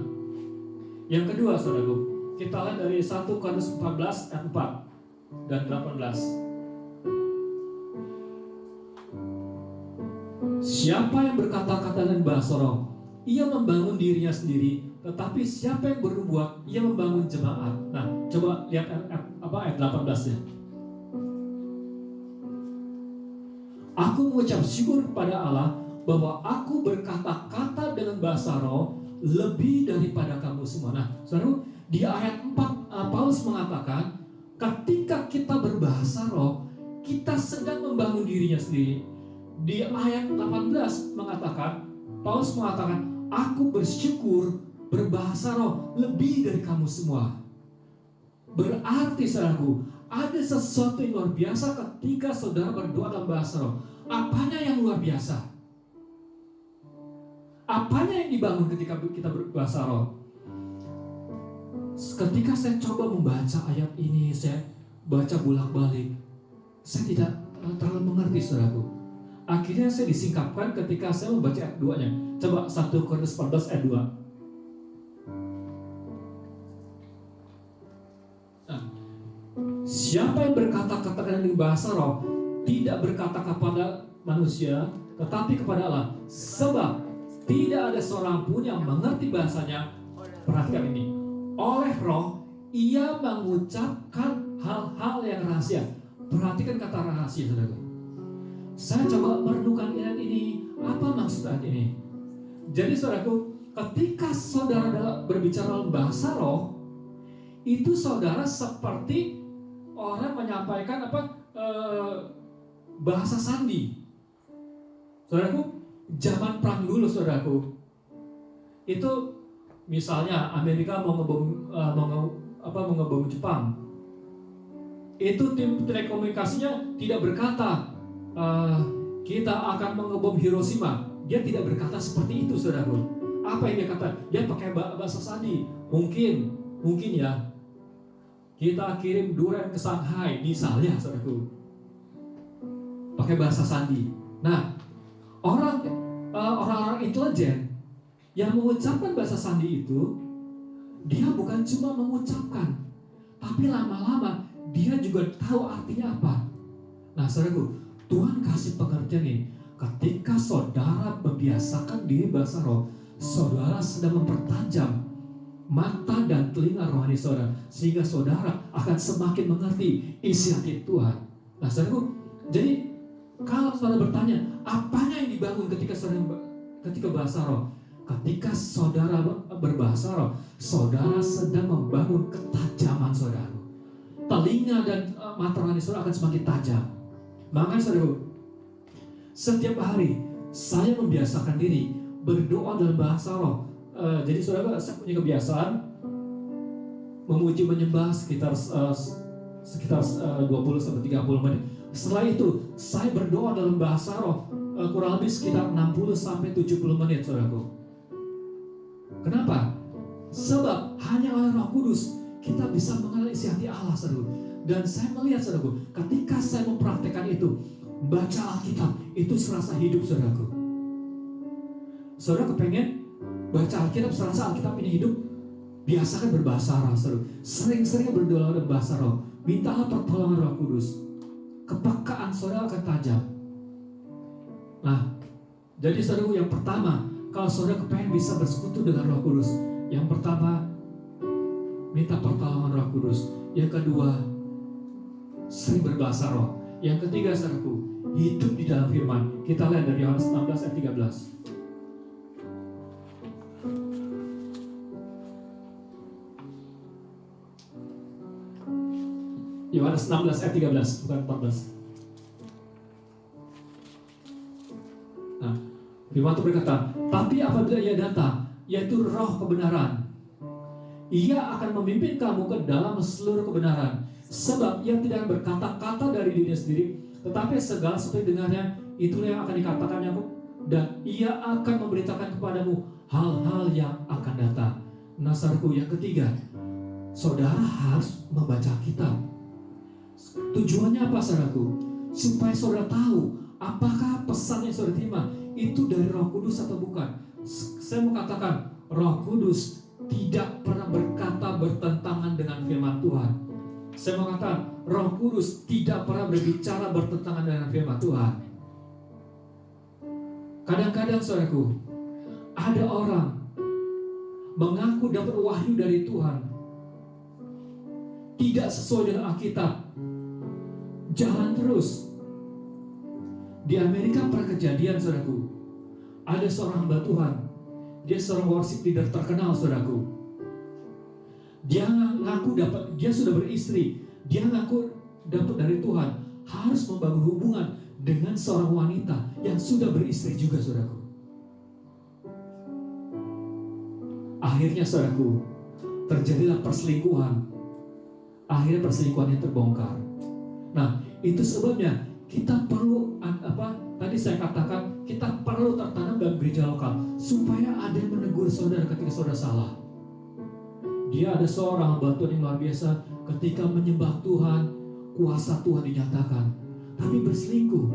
[SPEAKER 2] yang kedua saudaraku, kita lihat dari 1 Korintus 14 ayat 4 dan 18. Siapa yang berkata-kata dengan bahasa roh, ia membangun dirinya sendiri, tetapi siapa yang bernubuat, ia membangun jemaat. Nah, coba lihat ayat 18-nya. Aku mengucap syukur kepada Allah bahwa aku berkata-kata dengan bahasa roh lebih daripada kamu semua. Nah, saudara, di ayat 4 Paulus mengatakan, ketika kita berbahasa roh, kita sedang membangun dirinya sendiri. Di ayat 18 mengatakan, Paulus mengatakan, aku bersyukur berbahasa roh lebih dari kamu semua. Berarti saudaraku, ada sesuatu yang luar biasa ketika saudara berdoa dalam bahasa roh. Apanya yang luar biasa? Apanya yang dibangun ketika kita berbahasa roh? Ketika saya coba membaca ayat ini, saya baca bolak-balik, saya tidak terlalu mengerti saudaraku. Akhirnya saya disingkapkan ketika saya membaca ayat 2-nya. Coba 1 Korintus 14 ayat 2. Nah, siapa yang berkata-kata dengan bahasa roh tidak berkata kepada manusia, tetapi kepada Allah. Sebab tidak ada seorang pun yang mengerti bahasanya. Perhatikan ini. Oleh roh, ia mengucapkan hal-hal yang rahasia. Perhatikan kata rahasia, saudara. Saya coba merenungkan ayat ini. Apa maksud ayat ini? Jadi saudaraku, ketika saudara berbicara dalam bahasa roh, itu saudara seperti orang menyampaikan bahasa sandi. Saudaraku, zaman perang dulu saudaraku, itu misalnya Amerika mau ngebom Jepang, itu tim telekomunikasinya tidak berkata kita akan mengebom Hiroshima. Dia tidak berkata seperti itu saudaraku. Apa yang dia kata? Dia pakai bahasa sandi. Mungkin ya, kita kirim durian ke Shanghai misalnya saudaraku, pakai bahasa sandi. Nah, orang-orang intelijen yang mengucapkan bahasa sandi itu, dia bukan cuma mengucapkan, tapi lama-lama dia juga tahu artinya apa. Nah saudaraku, Tuhan kasih pengertian nih, ketika saudara membiasakan diri bahasa roh, saudara sedang mempertajam mata dan telinga rohani saudara, sehingga saudara akan semakin mengerti isi hati Tuhan. Nah saudaraku, jadi kalau saudara bertanya, apanya yang dibangun ketika bahasa roh? Ketika saudara berbahasa roh, saudara sedang membangun ketajaman saudara. Telinga dan mata rohani saudara akan semakin tajam. Makanya saudara, setiap hari saya membiasakan diri berdoa dalam bahasa roh. Jadi saudara, saya punya kebiasaan memuji menyembah sekitar 20-30 menit. Setelah itu saya berdoa dalam bahasa roh kurang lebih sekitar 60-70 menit saudaraku. Kenapa? Sebab hanya oleh Roh Kudus kita bisa mengenal isi hati Allah saudaraku. Dan saya melihat saudaraku, ketika saya mempraktekkan itu, baca Alkitab itu serasa hidup saudaraku. Saudara kepengen baca Alkitab, serasa Alkitab ini hidup? Biasakan berbahasa roh saudaraku. Sering-sering berdoa dalam bahasa roh. Mintalah pertolongan Roh Kudus. Kepekaan saudara akan tajam. Nah, jadi saudaraku, yang pertama, kalau saudara kepengen bisa bersekutu dengan Roh Kudus, Yang pertama, minta pertolongan Roh Kudus. Yang kedua, sering berbahasa roh. Yang ketiga, saudaraku, hidup di dalam firman. Kita lihat dari Yohanes 16 ayat 13. Yohanes 16 ayat 13, bukan 14. Nah, firman itu berkata, tapi apabila ia datang, yaitu Roh kebenaran, ia akan memimpin kamu ke dalam seluruh kebenaran. Sebab ia tidak berkata-kata dari dirinya sendiri, tetapi segala sesuatu dengannya, itulah yang akan dikatakannya, dan ia akan memberitakan kepadamu hal-hal yang akan datang. Nah, saudaraku, yang ketiga, saudara harus membaca kitab. Tujuannya apa, saudaraku? Supaya saudara tahu apakah pesan yang saudara terima itu dari Roh Kudus atau bukan. Saya mau katakan, Roh Kudus tidak pernah berkata bertentangan dengan firman Tuhan. Saya mau katakan, Roh Kudus tidak pernah berbicara bertentangan dengan firman Tuhan. Kadang-kadang, saudaraku, ada orang mengaku dapat wahyu dari Tuhan, tidak sesuai dengan Alkitab, jalan terus. Di Amerika pernah kejadian, saudaraku, ada seorang hamba Tuhan, dia seorang worship leader terkenal, saudaraku. Dia ngaku dapat, dia sudah beristri, dia ngaku dapat dari Tuhan, harus membangun hubungan dengan seorang wanita yang sudah beristri juga, saudaraku. Akhirnya, saudaraku, terjadilah perselingkuhan. Akhirnya perselingkuhannya terbongkar. Nah, itu sebabnya kita perlu tadi saya katakan, kita perlu tertanam dalam gereja lokal supaya ada yang menegur saudara ketika saudara salah. Dia ada seorang hamba Tuhan yang luar biasa, ketika menyembah Tuhan, kuasa Tuhan dinyatakan, tapi berselingkuh.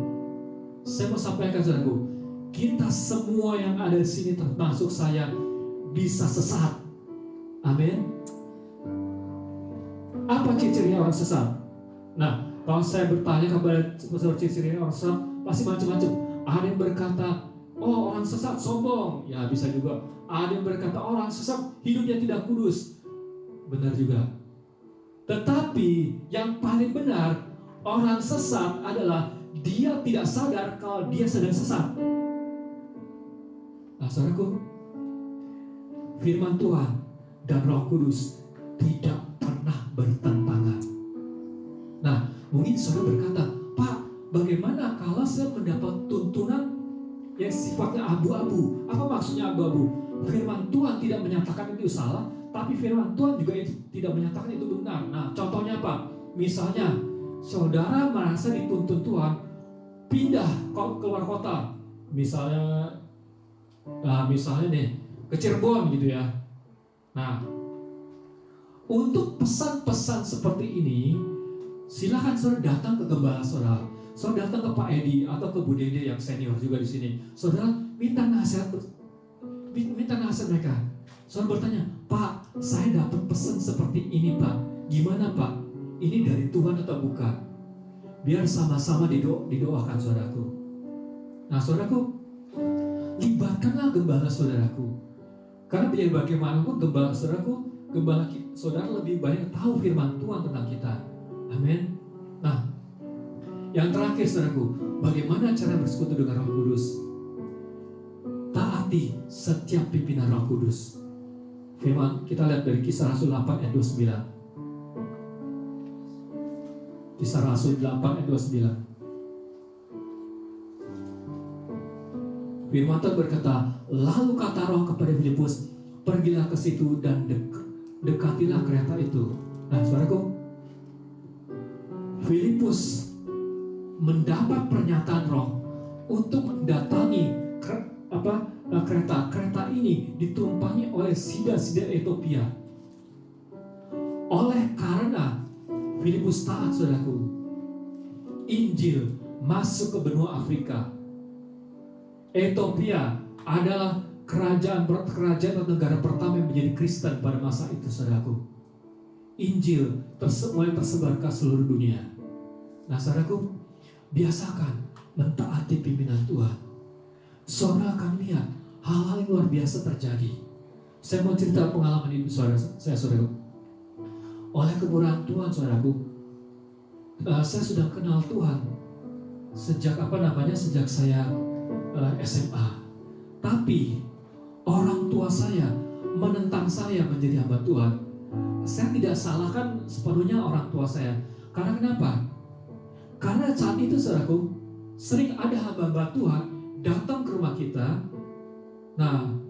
[SPEAKER 2] Saya mau sampaikan, saudaraku, kita semua yang ada di sini, termasuk saya, bisa sesat. Amin. Apa ciri-cirinya orang sesat? Nah, kalau saya bertanya kepada saudara ciri-cirinya orang sesat, pasti macam-macam. Ada yang berkata, oh, orang sesat sombong. Ya, bisa juga. Ada yang berkata, orang sesat hidupnya tidak kudus. Benar juga. Tetapi yang paling benar, orang sesat adalah dia tidak sadar kalau dia sedang sesat. Nah, saudaraku, firman Tuhan dan Roh Kudus tidak pernah bertentangan. Nah, mungkin saudara berkata, Pak, bagaimana kalau saya mendapat tuntunan yang sifatnya abu-abu? Apa maksudnya abu-abu? Firman Tuhan tidak menyatakan itu salah, tapi firman Tuhan juga tidak menyatakan itu benar. Nah, contohnya apa? Misalnya, saudara merasa dituntun Tuhan pindah keluar kota. Misalnya nih, ke Cirebon gitu ya. Nah, untuk pesan-pesan seperti ini, silakan saudara datang ke gembala saudara. Saudara datang ke Pak Edi atau ke Bu Dede yang senior juga di sini. Saudara minta nasihat mereka. Saudara bertanya, Pak, saya dapat pesan seperti ini, Pak. Gimana, Pak? Ini dari Tuhan atau bukan? Biar sama-sama didoakan, saudaraku. Nah, saudaraku, libatkanlah gembala saudaraku. Karena biar bagaimanapun gembala saudaraku, gembala saudara lebih banyak tahu firman Tuhan tentang kita. Amin. Nah, yang terakhir, saudaraku, bagaimana cara bersekutu dengan Roh Kudus? Taati setiap pimpinan Roh Kudus. Firman kita lihat dari Kisah Rasul 8 ayat 29. Kisah Rasul 8 ayat 29. Firman Tuhan berkata, lalu kata Roh kepada Filipus, pergilah ke situ dan dekatilah kereta itu. Nah, saudaraku, Filipus mendapat pernyataan Roh untuk mendatangi kereta ini ditumpangi oleh sida-sida Ethiopia. Oleh karena Filipus taat, saudaraku, Injil masuk ke benua Afrika. Ethiopia adalah kerajaan atau negara pertama yang menjadi Kristen pada masa itu, saudaraku. Injil mulai tersebar ke seluruh dunia. Nah, saudaraku, biasakan mentaati pimpinan Tuhan. Saudara akan lihat hal-hal yang luar biasa terjadi. Saya mau cerita pengalaman hidup saya, saudaraku. Oleh kemurahan Tuhan, saudaraku, saya sudah kenal Tuhan sejak sejak saya SMA. Tapi orang tua saya menentang saya menjadi hamba Tuhan. Saya tidak salahkan sepenuhnya orang tua saya. Karena kenapa? Karena saat itu, saudaraku, sering ada hamba-hamba Tuhan datang ke rumah kita. Nah,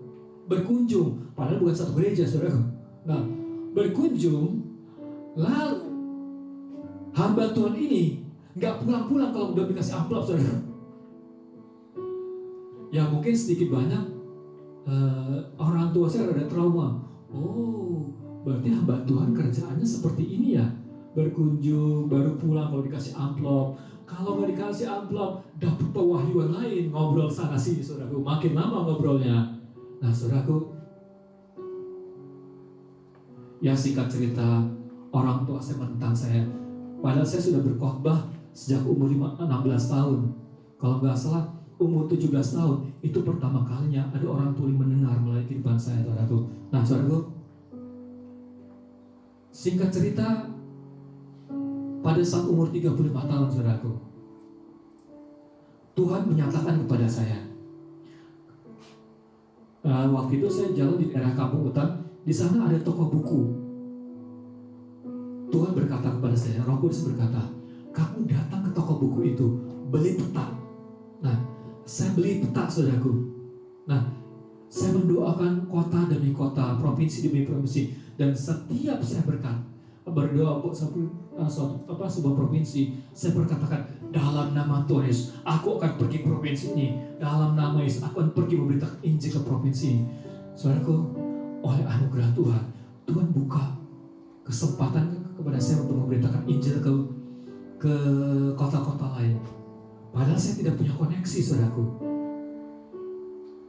[SPEAKER 2] berkunjung, padahal bukan satu gereja, saudaraku. Nah, berkunjung, lalu hamba Tuhan ini nggak pulang-pulang kalau udah dikasih amplop, saudara. Ya mungkin sedikit banyak orang tua saya ada trauma. Oh, berarti hamba Tuhan kerjaannya seperti ini ya. Berkunjung, baru pulang kalau dikasih amplop. Kalau nggak dikasih amplop, dapat pewahyuan lain, ngobrol sana sini, saudaraku. Makin lama ngobrolnya. Nah, saudaraku, ya singkat cerita, orang tua saya menentang saya. Padahal saya sudah berkhotbah sejak umur 16 tahun. Kalau nggak salah, umur 17 tahun, itu pertama kalinya ada orang tuli mendengar melalui kehidupan saya, saudaraku. Nah, saudaraku, singkat cerita, pada saat umur 35 tahun, saudaraku, Tuhan menyatakan kepada saya. Waktu itu saya jalan di daerah Kampung Hutan, di sana ada toko buku. Tuhan berkata kepada saya, Roh Kudus berkata, kamu datang ke toko buku itu, beli peta. Nah, saya beli peta, saudaraku. Nah, saya mendoakan kota demi kota, provinsi demi provinsi, dan setiap saya berdoa sebuah provinsi, saya berkatakan, dalam nama Tuhan Yesus, aku akan pergi ke provinsi ini. Dalam nama Yesus, aku akan pergi memberitakan Injil ke provinsi ini. Saudaraku, oleh anugerah Tuhan, Tuhan buka kesempatan kepada saya untuk memberitakan Injil ke kota-kota lain. Padahal saya tidak punya koneksi, saudaraku.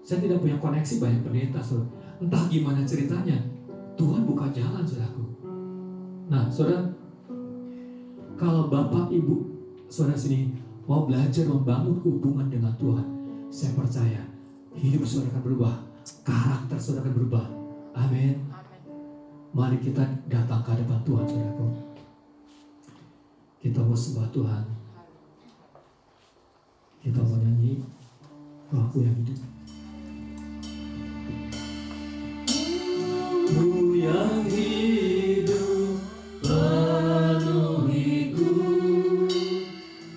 [SPEAKER 2] Saya tidak punya koneksi banyak pendeta, saudara. Entah gimana ceritanya, Tuhan buka jalan, saudaraku. Nah, saudara, kalau Bapak Ibu saudara sini mau belajar membangun hubungan dengan Tuhan, saya percaya hidup saudara akan berubah, karakter saudara akan berubah. Amin. Mari kita datang ke hadapan Tuhan, saudaraku. Kita mau sembah Tuhan. Kita mau nyanyi Rohku yang hidup. Rohku yang hidup penuhiku,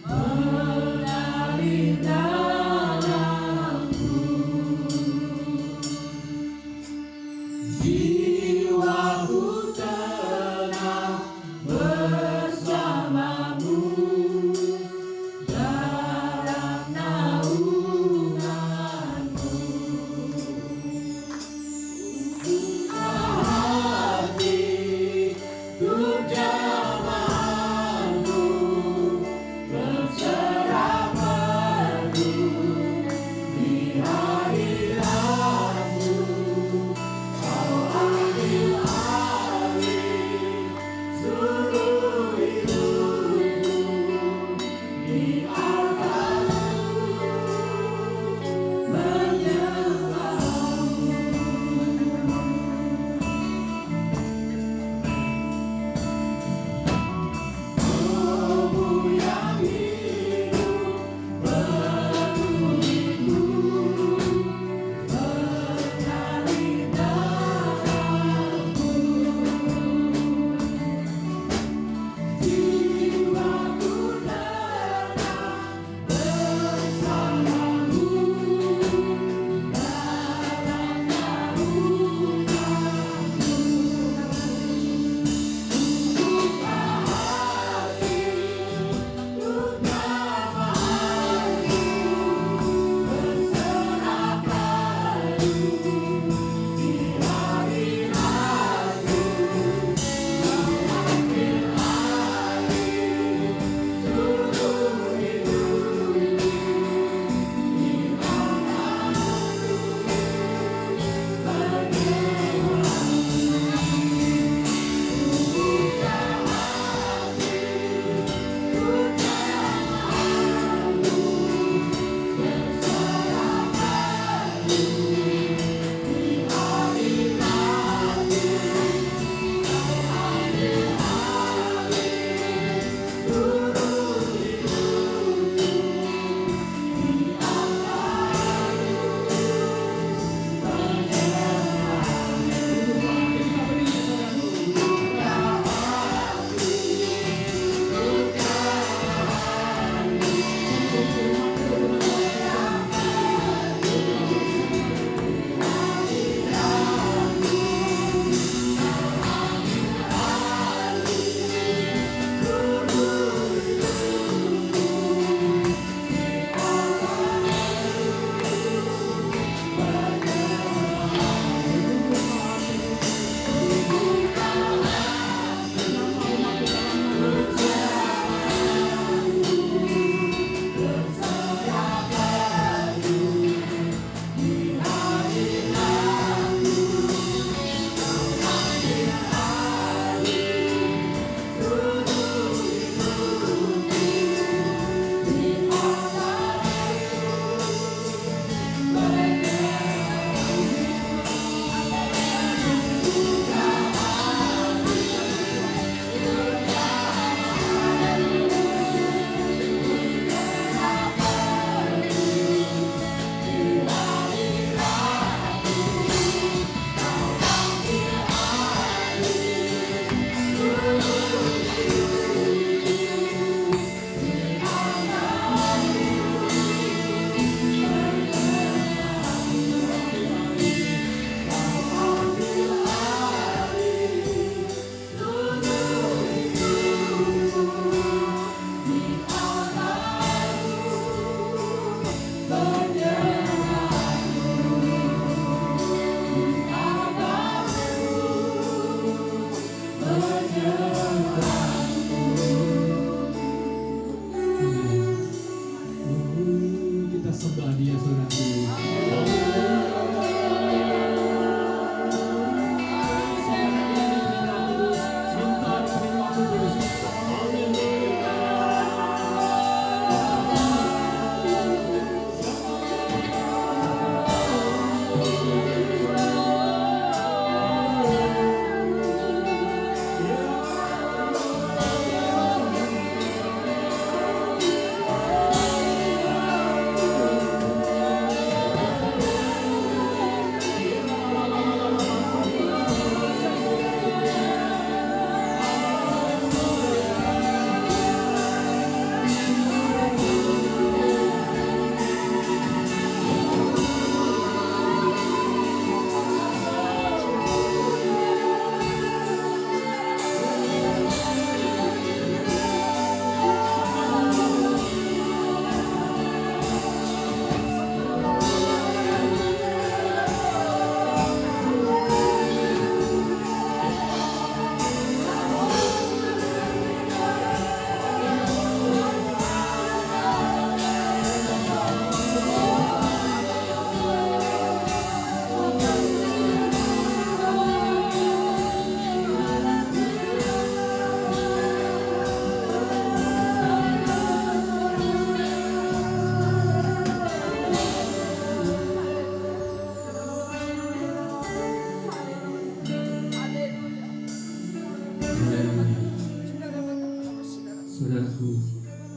[SPEAKER 2] mengalir dalamku. Jiwaku tenang bersamamu dalam naunganmu.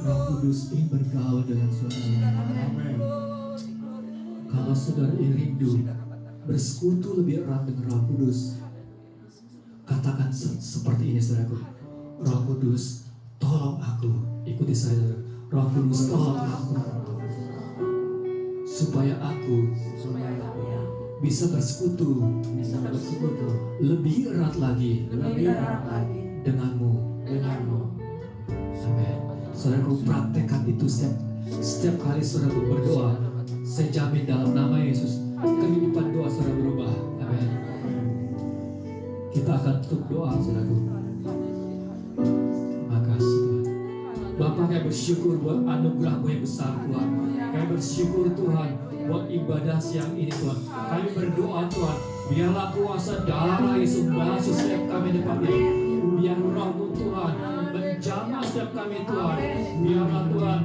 [SPEAKER 2] Roh Kudus ingin bergaul dengan saudara.
[SPEAKER 3] Amin.
[SPEAKER 2] Kalau saudara ingin rindu bersekutu lebih erat dengan Roh Kudus, katakan seperti ini saudaraku. Roh Kudus, tolong aku. Ikuti saya saudara. Roh Kudus, tolong aku. Supaya aku bisa bersekutu lebih erat lagi denganmu. Amin. Saudaraku, praktekkan itu setiap kali saudaraku berdoa. Saya jamin dalam nama Yesus kehidupan doa saudara berubah. Amin. Kita akan tutup doa saudaraku. Makasih Tuhan. Bapak, kami bersyukur buat anugerah-Mu yang besar Tuhan. Kami bersyukur Tuhan buat ibadah siang ini Tuhan. Kami berdoa Tuhan, biarlah kuasa darah Yesus basuh setiap kami di tempat ini. Biar Roh-Mu Tuhan menjamah setiap kami Tuhan. Biarlah Tuhan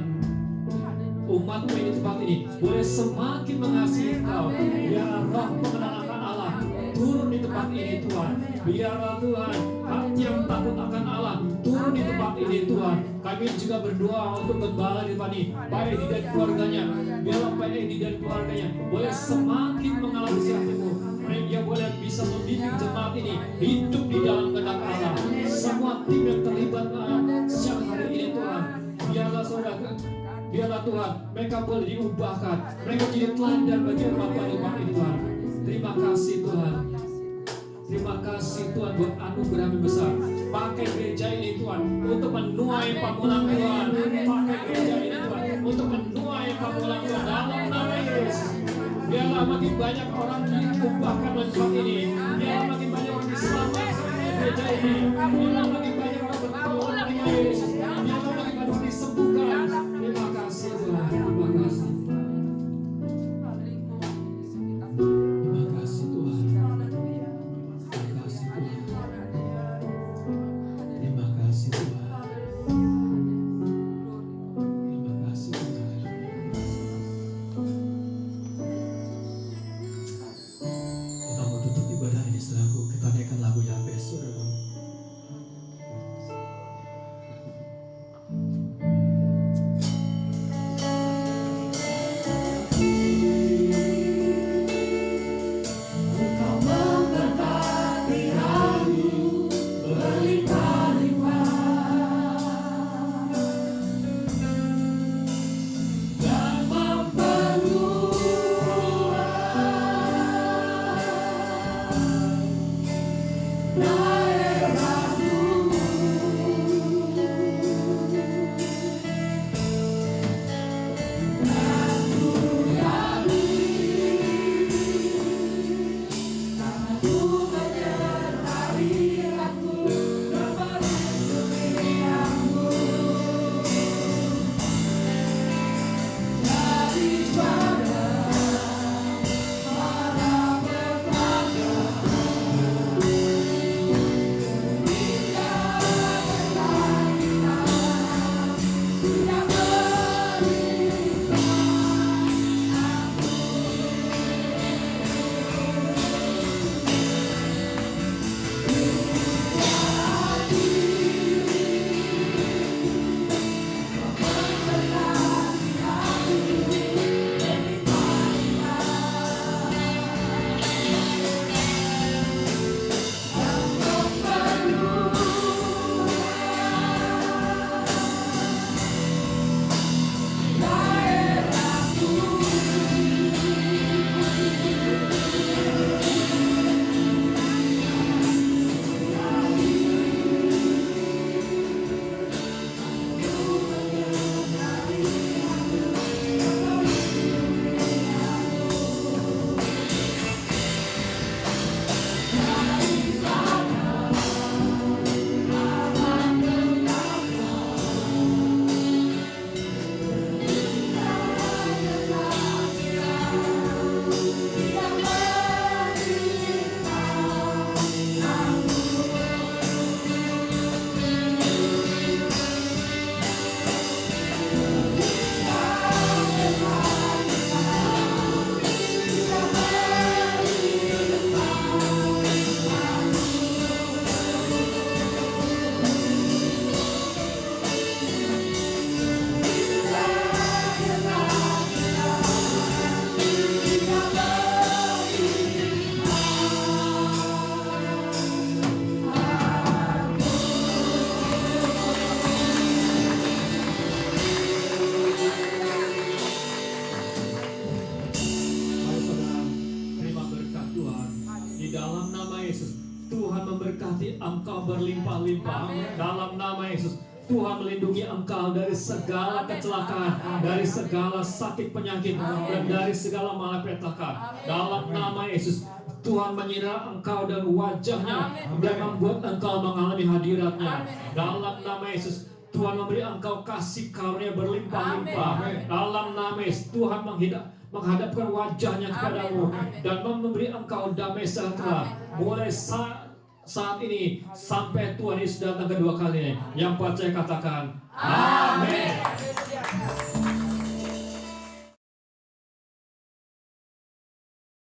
[SPEAKER 2] umat-Mu di tempat ini boleh semakin mengasihi Engkau. Biarlah roh mengenalkan Allah turun di tempat ini Tuhan. Biarlah Tuhan hati yang takut akan Allah turun di tempat ini Tuhan. Kami juga berdoa untuk gembala di tempat ini, Pak Edi dan keluarganya. Biarlah Pak Edi dan keluarganya boleh semakin mengalami hati-Mu. Mereka boleh bisa membimbing jemaat ini hidup di dalam kehendak Allah. Semua tim yang terlibat siang hari ini Tuhan, biarlah saudara, biarlah Tuhan mereka boleh diubahkan. Mereka jadi teladan bagi umat-Mu ini Tuhan. Terima kasih Tuhan. Terima kasih Tuhan buat anugerah yang besar. Pakai gereja ini Tuhan untuk menuai pamulang Tuhan. Pakai gereja ini Tuhan untuk menuai pamulang Tuhan dalam nama Yesus. Biarlah makin banyak orang diubahkan oleh tempat ini. Biarlah makin banyak orang diselamatkan oleh gereja ini. Biarlah makin banyak orang bertobat dengan Yesus. Biarlah makin banyak orang disembuhkan. Terima kasih Tuhan. Terima kasih. Terima kasih Tuhan. Terima kasih Tuhan. Terima kasih Tuhan. Terima kasih Tuhan. Kita mau tutup ibadah ini saudaraku. Kita naikkan lagu Yahweh saudaraku. berlimpah-limpah. Dalam nama Yesus, Tuhan melindungi engkau dari segala kecelakaan, dari segala sakit penyakit, dan dari segala malapetaka. Dalam nama Yesus, Tuhan menyinari engkau dan wajahnya dan membuat engkau mengalami hadiratnya. Dalam nama Yesus, Tuhan memberi engkau kasih karunia berlimpah-limpah. Dalam nama Yesus, Tuhan menghadapkan wajahnya kepadamu dan memberi engkau damai sejahtera. Mulai saat ini sampai Tuhan Yesus datang kedua kalinya. Yang percaya katakan amin.